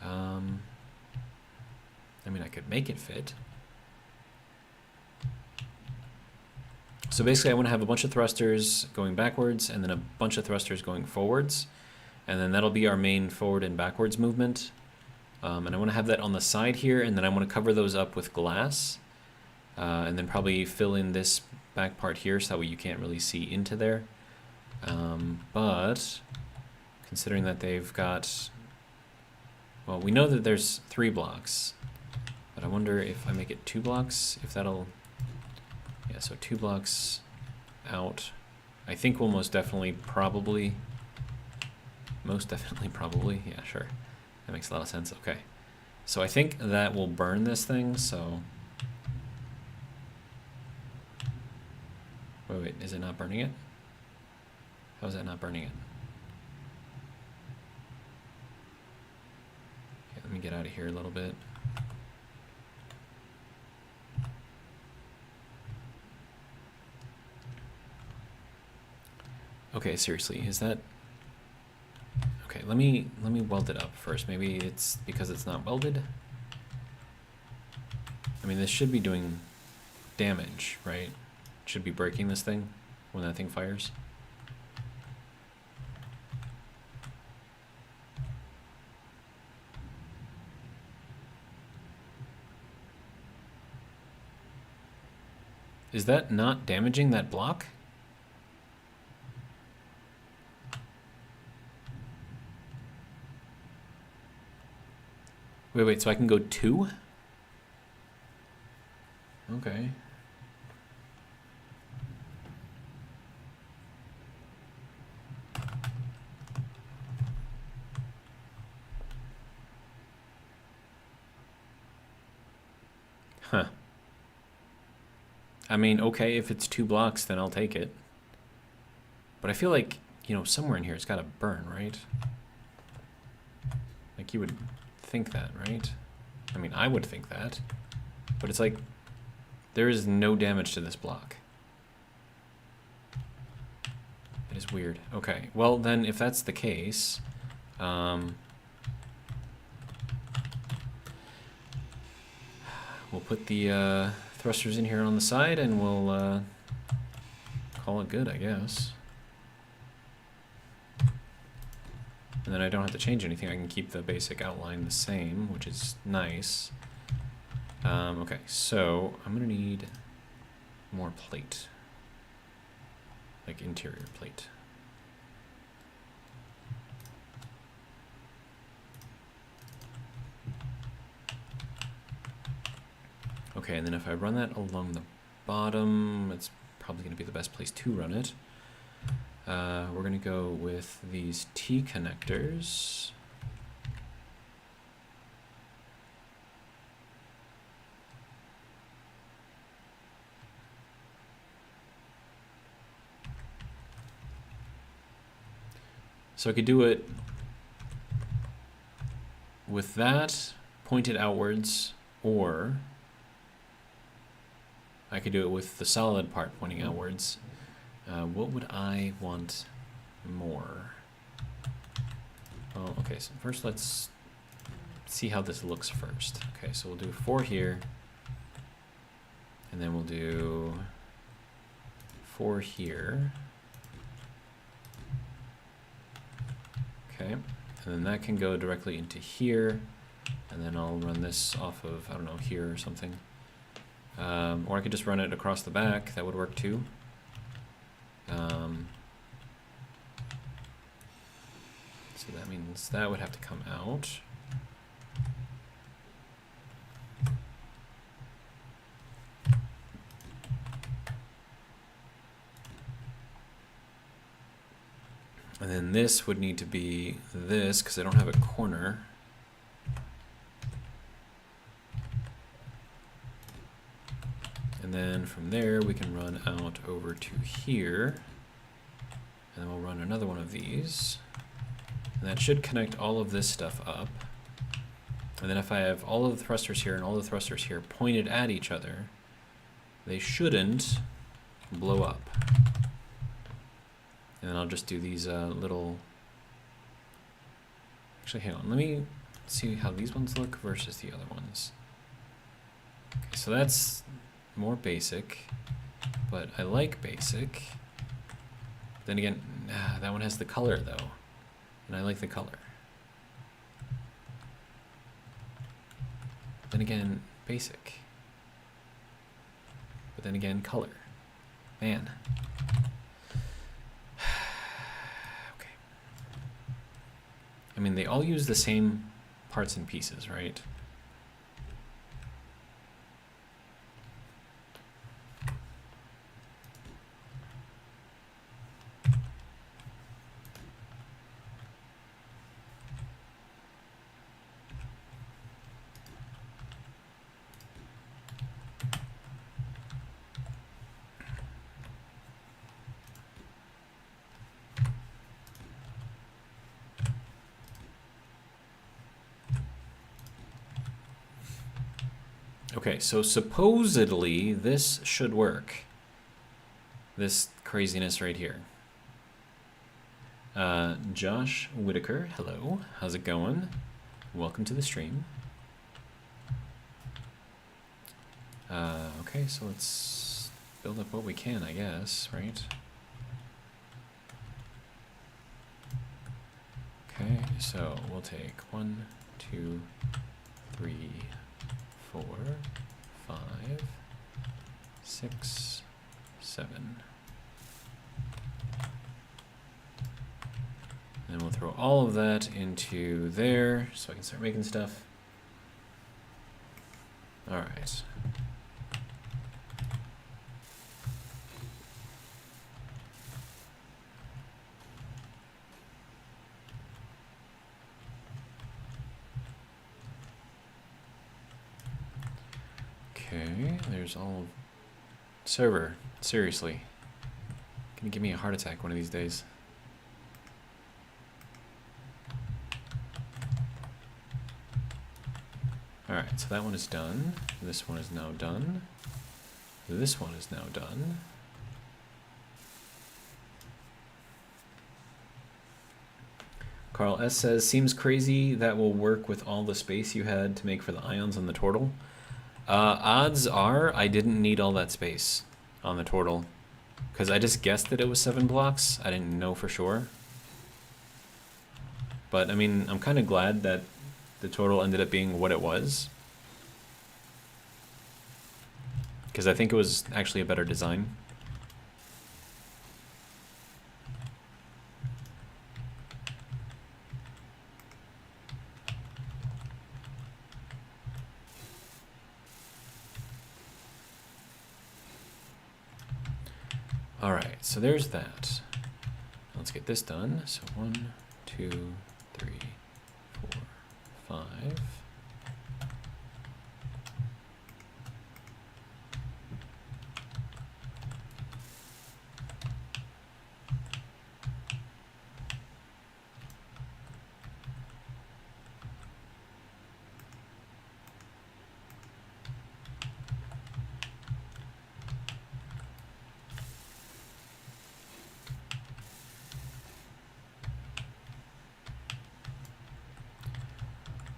I mean, I could make it fit. So basically, I want to have a bunch of thrusters going backwards and then a bunch of thrusters going forwards. And then that'll be our main forward and backwards movement. And I want to have that on the side here, and then I want to cover those up with glass. And then probably fill in this back part here so that way you can't really see into there. But considering that they've got, well, we know that there's 3 blocks, but I wonder if I make it 2 blocks, if that'll, yeah, so 2 blocks out. I think we'll most definitely probably, yeah, sure. That makes a lot of sense. Okay. So I think that will burn this thing, so. Wait, is it not burning it? How is that not burning it? Okay, let me get out of here a little bit. Okay, seriously, is that... Okay, let me weld it up first. Maybe it's because it's not welded. I mean, this should be doing damage, right? Should be breaking this thing when that thing fires. Is that not damaging that block? Wait, so I can go 2? Okay. Huh. I mean, okay, if it's 2 blocks, then I'll take it. But I feel like, you know, somewhere in here it's got to burn, right? Like, you would think that, right? I mean, I would think that. But it's like, there is no damage to this block. It is weird. Okay, well then, if that's the case, we'll put the thrusters in here on the side, and we'll call it good, I guess. And then I don't have to change anything. I can keep the basic outline the same, which is nice. Okay, so I'm gonna need more plate. Like interior plate. Okay, and then if I run that along the bottom, it's probably going to be the best place to run it. We're going to go with these T connectors. So I could do it with that pointed outwards, or I could do it with the solid part pointing outwards. What would I want more? Oh, okay, so first let's see how this looks first. Okay, so we'll do 4 here, and then we'll do 4 here. Okay, and then that can go directly into here, and then I'll run this off of, I don't know, here or something. Or I could just run it across the back, that would work too. So that means that would have to come out. And then this would need to be this, because I don't have a corner. And then from there we can run out over to here. And then we'll run another one of these. And that should connect all of this stuff up. And then if I have all of the thrusters here and all the thrusters here pointed at each other, they shouldn't blow up. And then I'll just do these little... Actually, hang on. Let me see how these ones look versus the other ones. Okay, so that's more basic, but I like basic. Then again, that one has the color though, and I like the color. Then again, basic. But then again, color. Man. Okay. I mean, they all use the same parts and pieces, right? Okay, so supposedly this should work. This craziness right here. Josh Whitaker, hello. How's it going? Welcome to the stream. Okay, so let's build up what we can, I guess, right? Okay, so we'll take 1, 2, 3, 4, 5, 6, 7. And we'll throw all of that into there so I can start making stuff. All right. Okay, there's all... Server, seriously. Gonna give me a heart attack one of these days. Alright, so that one is done. This one is now done. This one is now done. Carl S. says, seems crazy that will work with all the space you had to make for the ions on the turtle. Odds are I didn't need all that space on the turtle, because I just guessed that it was 7 blocks. I didn't know for sure. But, I mean, I'm kind of glad that the total ended up being what it was, because I think it was actually a better design. Alright, so there's that. Let's get this done. So 1, 2, 3, 4, 5.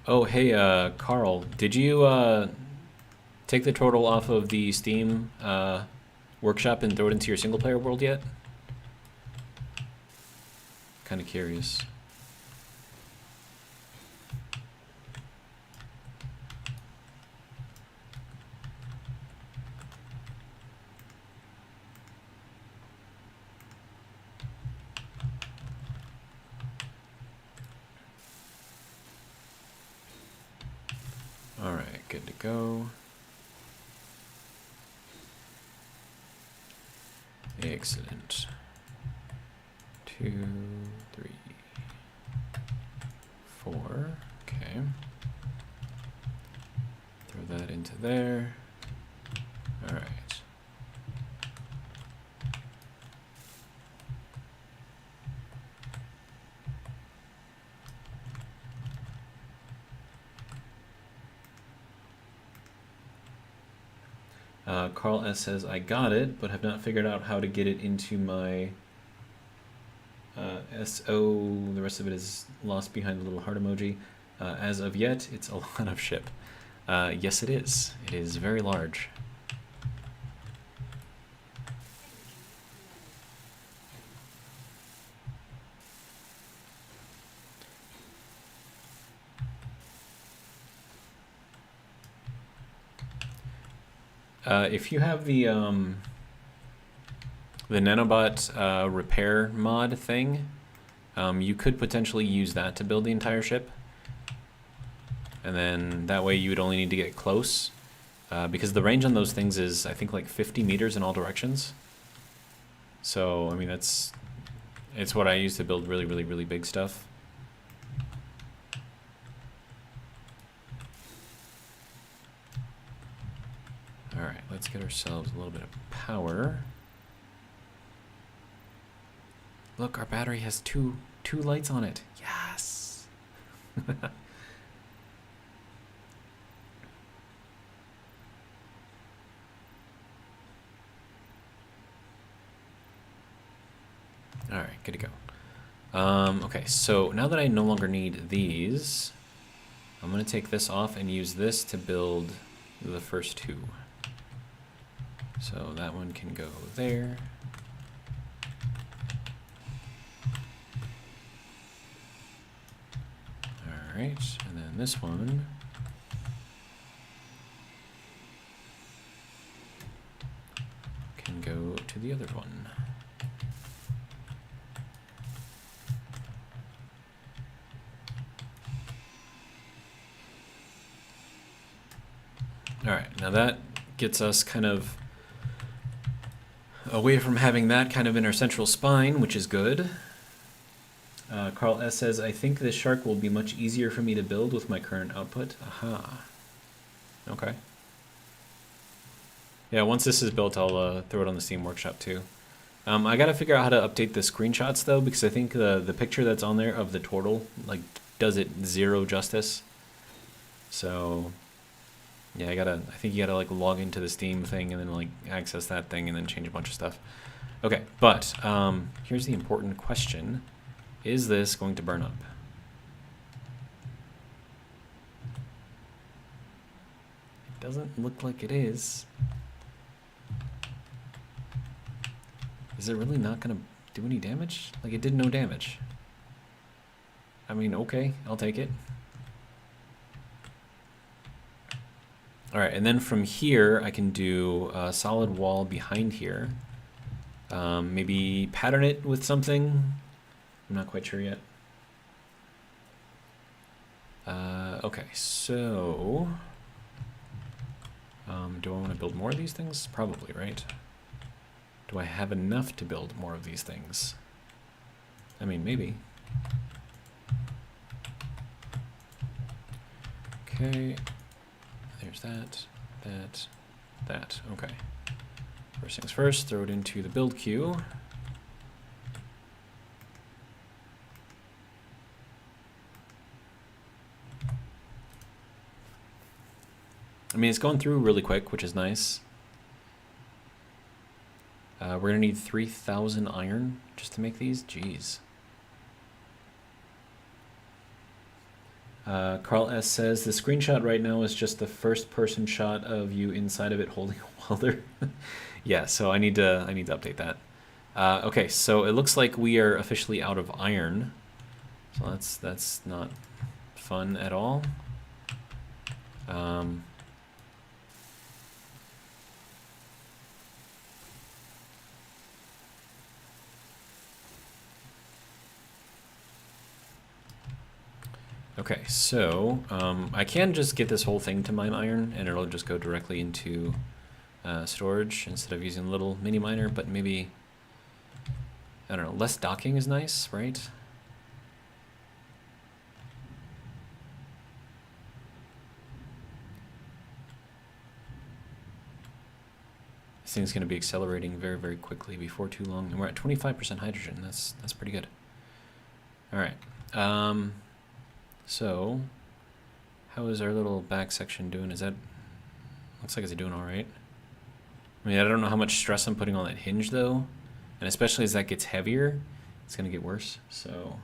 Oh, hey, Carl, did you take the turtle off of the Steam workshop and throw it into your single-player world yet? Kind of curious. Alright, good to go. Excellent. 2, 3, 4. Okay. Throw that into there. Alright. Carl S. says, I got it, but have not figured out how to get it into my SO. The rest of it is lost behind the little heart emoji. As of yet, it's a lot of ship. Yes, it is. It is very large. If you have the nanobot repair mod thing, you could potentially use that to build the entire ship, and then that way you would only need to get close, because the range on those things is, I think, like 50 meters in all directions. So I mean, it's what I use to build really, really, really big stuff. Alright, let's get ourselves a little bit of power. Look, our battery has two lights on it. Yes! Alright, good to go. Okay, so now that I no longer need these, I'm going to take this off and use this to build the first 2. So that one can go there. Alright, and then this one can go to the other one. Alright, now that gets us kind of away from having that kind of in our central spine, which is good. Carl S. says, I think this shark will be much easier for me to build with my current output. Aha. Okay. Yeah, once this is built, I'll throw it on the Steam Workshop too. I gotta figure out how to update the screenshots though, because I think the picture that's on there of the turtle like does it zero justice. So yeah, I think you gotta like log into the Steam thing and then like access that thing and then change a bunch of stuff. Okay, but here's the important question: is this going to burn up? It doesn't look like it is. Is it really not going to do any damage? Like, it did no damage. I mean, okay, I'll take it. All right, and then from here, I can do a solid wall behind here. Maybe pattern it with something. I'm not quite sure yet. Okay, so... do I want to build more of these things? Probably, right? Do I have enough to build more of these things? I mean, maybe. Okay. There's that, that. Okay. First things first, throw it into the build queue. I mean, it's going through really quick, which is nice. We're going to need 3,000 iron just to make these. Jeez. Carl S. says, the screenshot right now is just the first-person shot of you inside of it holding a welder. Yeah, so I need to update that. Okay, so it looks like we are officially out of iron. So that's not fun at all. Okay, so I can just get this whole thing to mine iron, and it'll just go directly into storage instead of using a little mini miner, but maybe, I don't know, less docking is nice, right? This thing's going to be accelerating very, very quickly before too long, and we're at 25% hydrogen. That's pretty good. All right. So, how is our little back section doing? Is that, looks like it's doing all right. I mean, I don't know how much stress I'm putting on that hinge though, and especially as that gets heavier, it's gonna get worse, so.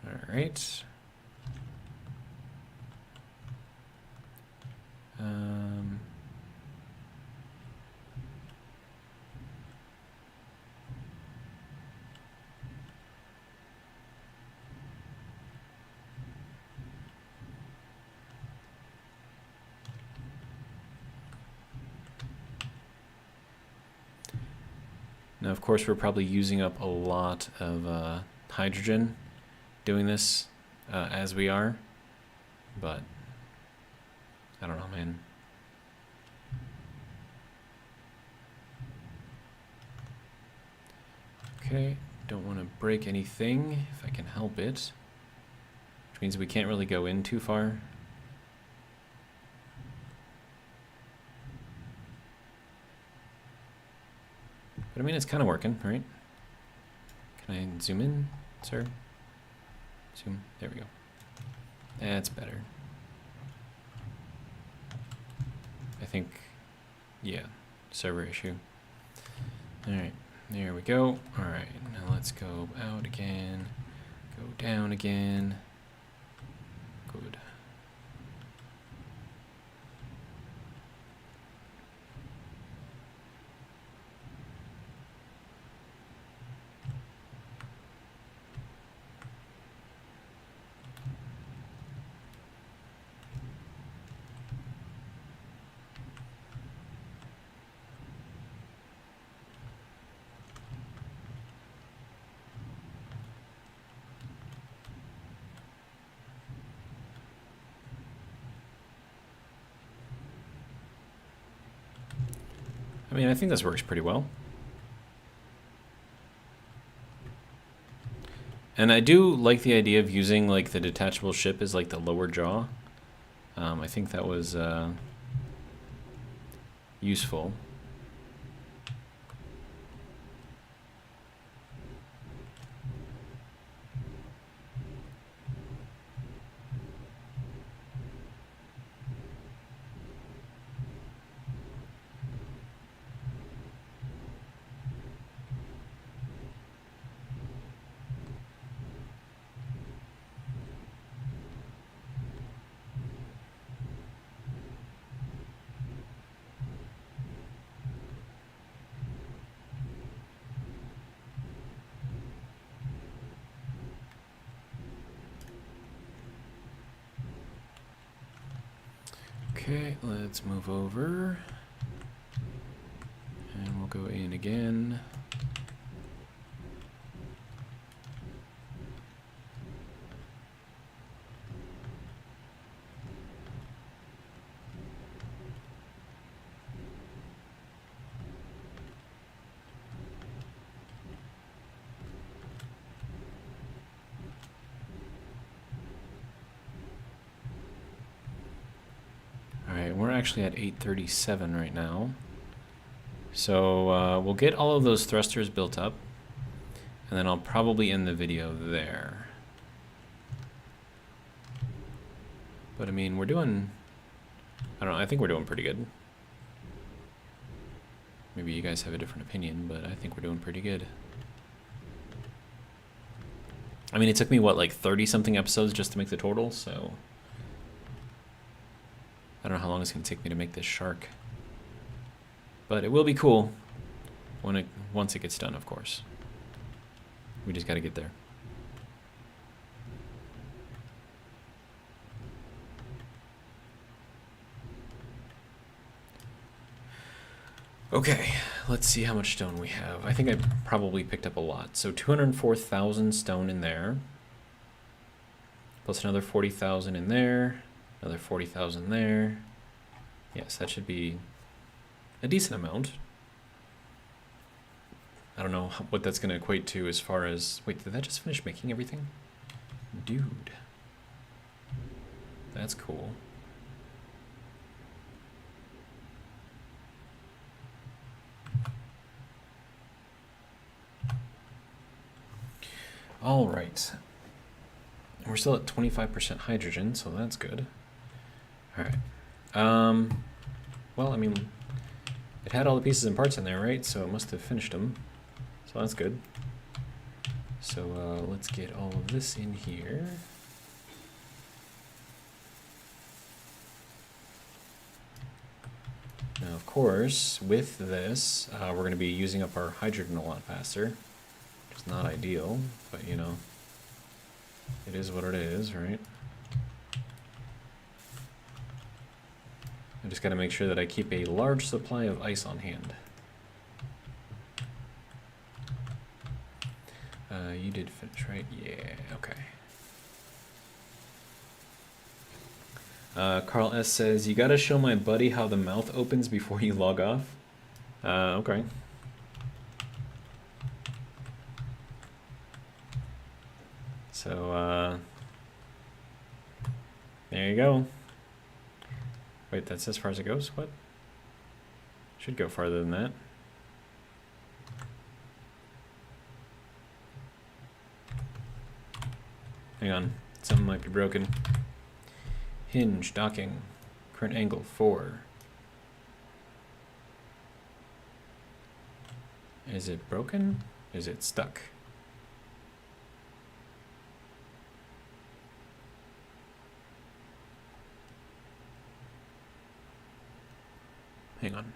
All right. Now, of course, we're probably using up a lot of hydrogen doing this as we are, but I don't know, man. Okay, don't want to break anything if I can help it, which means we can't really go in too far. But I mean, it's kind of working, right? Can I zoom in, sir? Zoom, there we go. That's better. I think, yeah, server issue. All right, there we go. All right, now let's go out again, go down again. Good. I mean, I think this works pretty well. And I do like the idea of using like the detachable ship as like the lower jaw. I think that was useful. Okay, let's move over. And we'll go in again. Alright, we're actually at 837 right now. So we'll get all of those thrusters built up, and then I'll probably end the video there. But I mean, we're doing, I don't know, I think we're doing pretty good. Maybe you guys have a different opinion, but I think we're doing pretty good. I mean, it took me, what, like 30-something episodes just to make the total, so I don't know how long it's going to take me to make this shark. But it will be cool when once it gets done, of course. We just got to get there. Okay, let's see how much stone we have. I think I probably picked up a lot. So 204,000 stone in there. Plus another 40,000 in there. Another 40,000 there. Yes, that should be a decent amount. I don't know what that's going to equate to as far as... Wait, did that just finish making everything? Dude. That's cool. All right. We're still at 25% hydrogen, so that's good. All right. Well, I mean, it had all the pieces and parts in there, right? So it must have finished them. So that's good. So let's get all of this in here. Now, of course, with this, we're going to be using up our hydrogen a lot faster. Which is not ideal, but you know, it is what it is, right? I just got to make sure that I keep a large supply of ice on hand. You did finish, right? Yeah, okay. Carl S. says, you got to show my buddy how the mouth opens before you log off. Okay. So, there you go. Wait, that's as far as it goes? What? Should go farther than that. Hang on, something might be broken. Hinge, docking, current angle 4. Is it broken? Is it stuck? Hang on.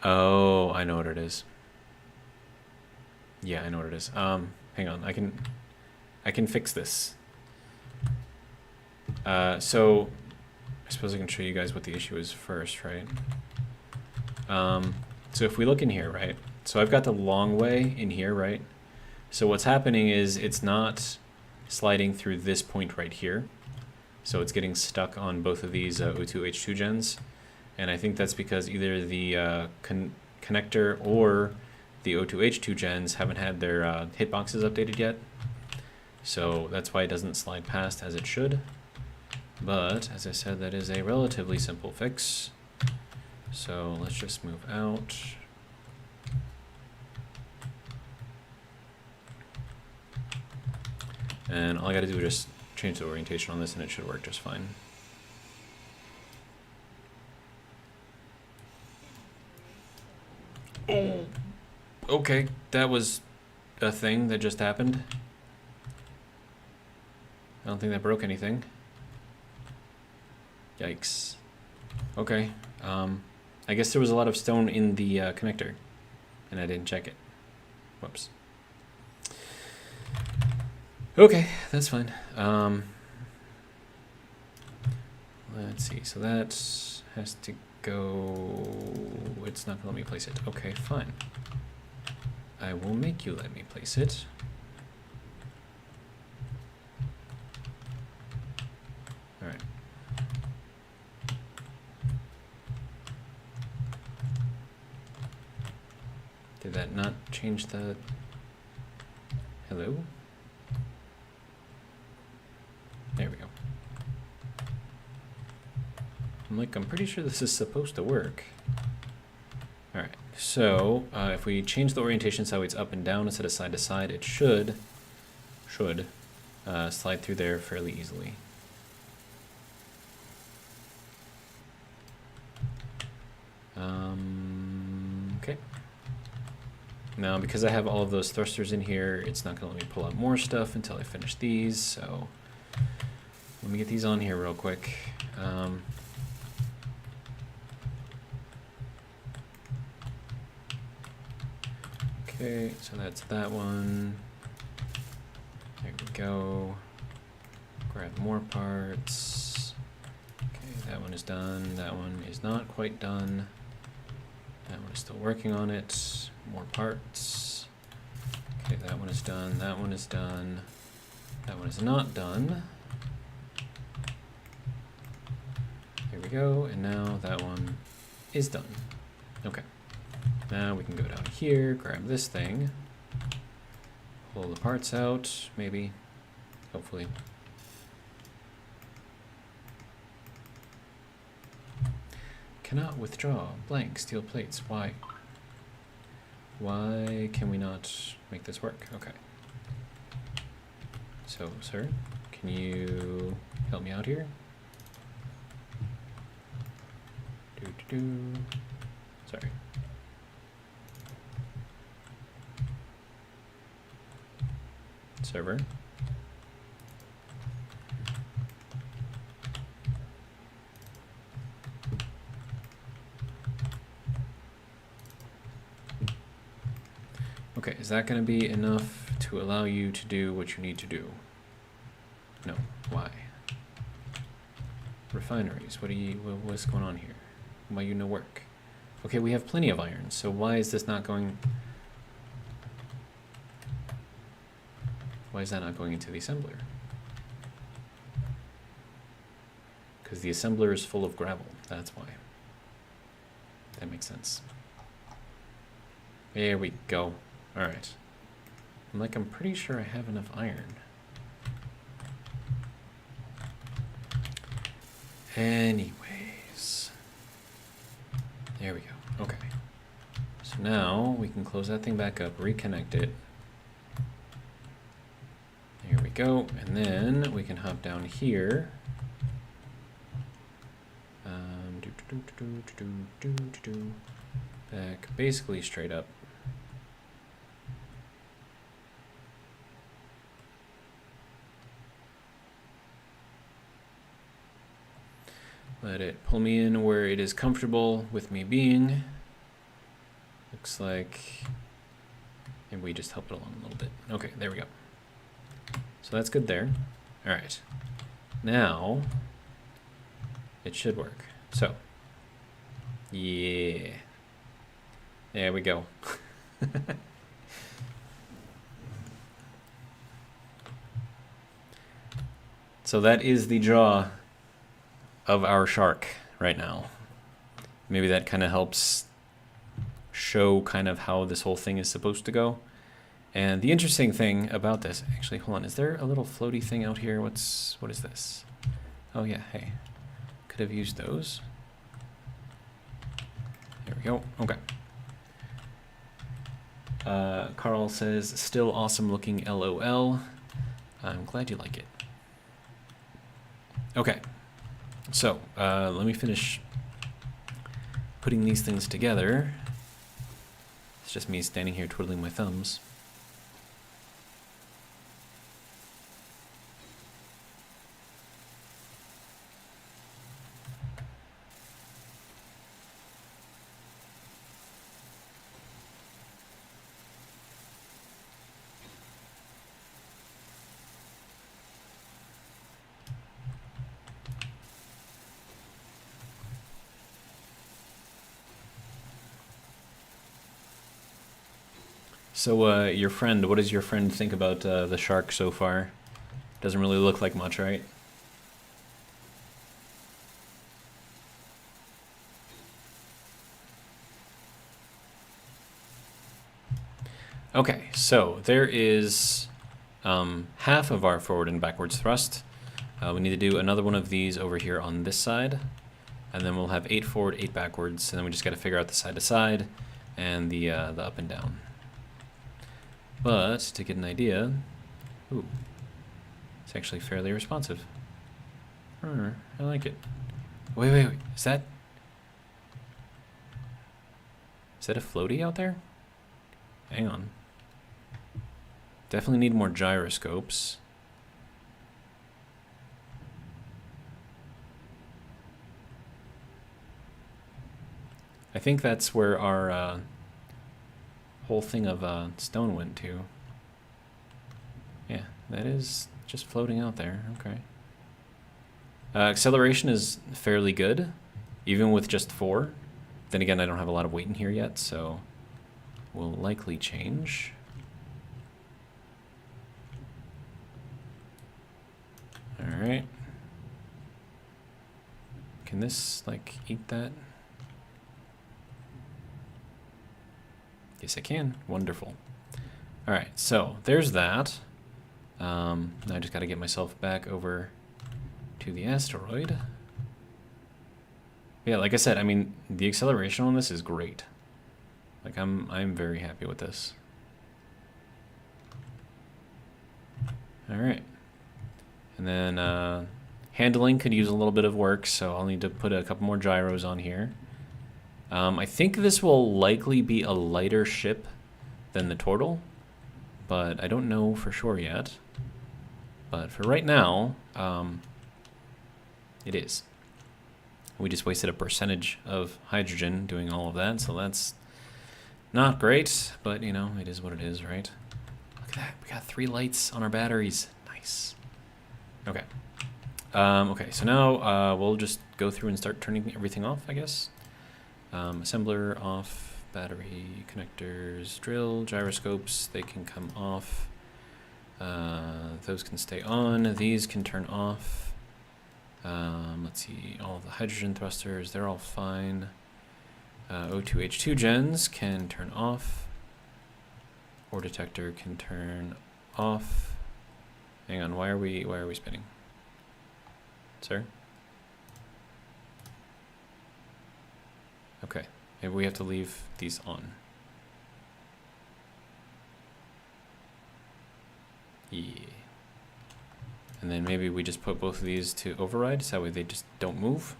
Oh, I know what it is. Yeah, I know what it is. Hang on, I can fix this. So I suppose I can show you guys what the issue is first, right? So if we look in here, right? So I've got the long way in here, right? So what's happening is it's not sliding through this point right here. So it's getting stuck on both of these O2 H2 gens. And I think that's because either the connector or the O2H2 gens haven't had their hitboxes updated yet. So that's why it doesn't slide past as it should. But, as I said, that is a relatively simple fix. So let's just move out. And all I gotta do is just change the orientation on this and it should work just fine. Oh, okay, that was a thing that just happened. I don't think that broke anything. Yikes. Okay, I guess there was a lot of stone in the connector, and I didn't check it. Whoops. Okay, that's fine. Let's see, so that has to go, it's not gonna let me place it. Okay, fine. I will make you let me place it. All right. Did that not change the, hello? There we go. I'm pretty sure this is supposed to work. All right, so if we change the orientation so it's up and down instead of side to side, it should slide through there fairly easily. Okay. Now, because I have all of those thrusters in here, it's not gonna let me pull out more stuff until I finish these, so let me get these on here real quick. Okay, so that's that one. There we go. Grab more parts. Okay, that one is done. That one is not quite done. That one is still working on it. More parts. Okay, that one is done. That one is done. That one is not done. There we go. And now that one is done. Okay. Now we can go down here, grab this thing, pull the parts out, maybe, hopefully. Cannot withdraw blank steel plates. Why? Why can we not make this work? Okay. So, sir, can you help me out here? Sorry. Server. Okay, is that going to be enough to allow you to do what you need to do? No. Why? Refineries. What's going on here? Why you no work? Okay, we have plenty of iron, so why is this not going? Why is that not going into the assembler? Because the assembler is full of gravel. That's why. That makes sense. There we go. All right. I'm pretty sure I have enough iron. Anyways. There we go. Okay. So now we can close that thing back up, reconnect it. There we go. And then we can hop down here. Back basically straight up. Let it pull me in where it is comfortable with me being. Looks like, and we just help it along a little bit. Okay, there we go. So that's good there. All right. Now, it should work. So, yeah. There we go. So that is the jaw of our shark right now. Maybe that kind of helps show kind of how this whole thing is supposed to go. And the interesting thing about this, actually, hold on, is there a little floaty thing out here? What is this? Oh yeah, hey, could have used those. There we go, okay. Carl says, still awesome looking LOL. I'm glad you like it. Okay, so let me finish putting these things together. It's just me standing here twiddling my thumbs. So, your friend, what does your friend think about the shark so far? Doesn't really look like much, right? Okay, so there is half of our forward and backwards thrust. We need to do another one of these over here on this side, and then we'll have 8 forward, 8 backwards, and then we just got to figure out the side to side and the up and down. But to get an idea, ooh, it's actually fairly responsive. I like it. Wait, is that a floaty out there? Hang on. Definitely need more gyroscopes. I think that's where our whole thing of stone went to. Yeah, that is just floating out there. Okay. Acceleration is fairly good, even with just 4. Then again, I don't have a lot of weight in here yet, so will likely change. All right. Can this like eat that? Yes, I can. Wonderful. All right, so there's that. Now I just got to get myself back over to the asteroid. Yeah, like I said, I mean, the acceleration on this is great. Like, I'm very happy with this. All right. And then handling could use a little bit of work, so I'll need to put a couple more gyros on here. I think this will likely be a lighter ship than the Turtle, but I don't know for sure yet. But for right now, it is. We just wasted a percentage of hydrogen doing all of that, so that's not great, but you know, it is what it is, right? Look at that, we got 3 lights on our batteries. Nice. Okay. Okay, so now we'll just go through and start turning everything off, I guess. Assembler off, battery connectors, drill, gyroscopes, they can come off. Those can stay on, these can turn off. Let's see, all the hydrogen thrusters, they're all fine. O2H2 gens can turn off. Ore detector can turn off. Hang on, why are we spinning? Sir? Okay, maybe we have to leave these on. Yeah. And then maybe we just put both of these to override, so that way they just don't move.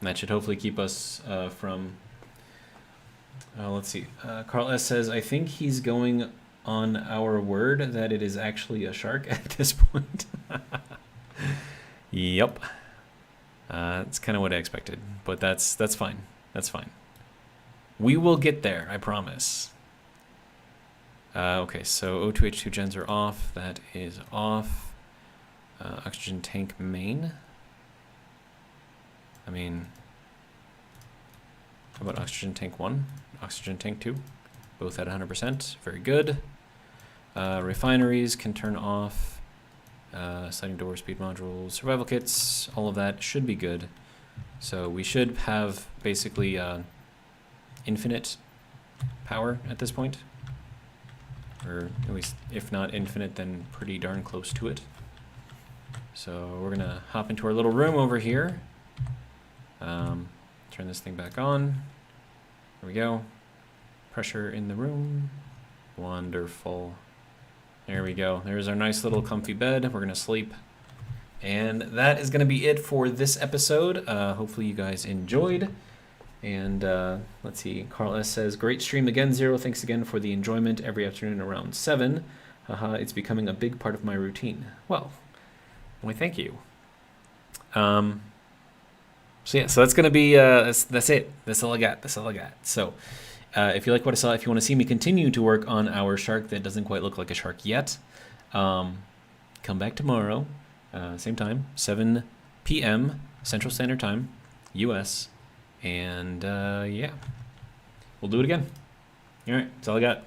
And that should hopefully keep us from... let's see. Carl S. says, I think he's going on our word that it is actually a shark at this point. Yep. That's kind of what I expected, but that's fine. That's fine. We will get there, I promise. Okay, so O2H2 gens are off. That is off. Oxygen tank main. I mean, how about oxygen tank 1? Oxygen tank 2? Both at 100%. Very good. Refineries can turn off. Sliding door, speed modules, survival kits, all of that should be good. So we should have basically infinite power at this point. Or at least, if not infinite, then pretty darn close to it. So we're gonna hop into our little room over here. Turn this thing back on. There we go. Pressure in the room. Wonderful. There we go. There's our nice little comfy bed. We're gonna sleep. And that is gonna be it for this episode. Hopefully you guys enjoyed. And let's see, Carl S. says, great stream again, Zero. Thanks again for the enjoyment every afternoon around 7. Haha, it's becoming a big part of my routine. Well, thank you. So yeah, so that's gonna be that's it. That's all I got. So if you like what I saw, if you want to see me continue to work on our shark that doesn't quite look like a shark yet, come back tomorrow, same time, 7 p.m. Central Standard Time, US, and yeah, we'll do it again. All right, that's all I got.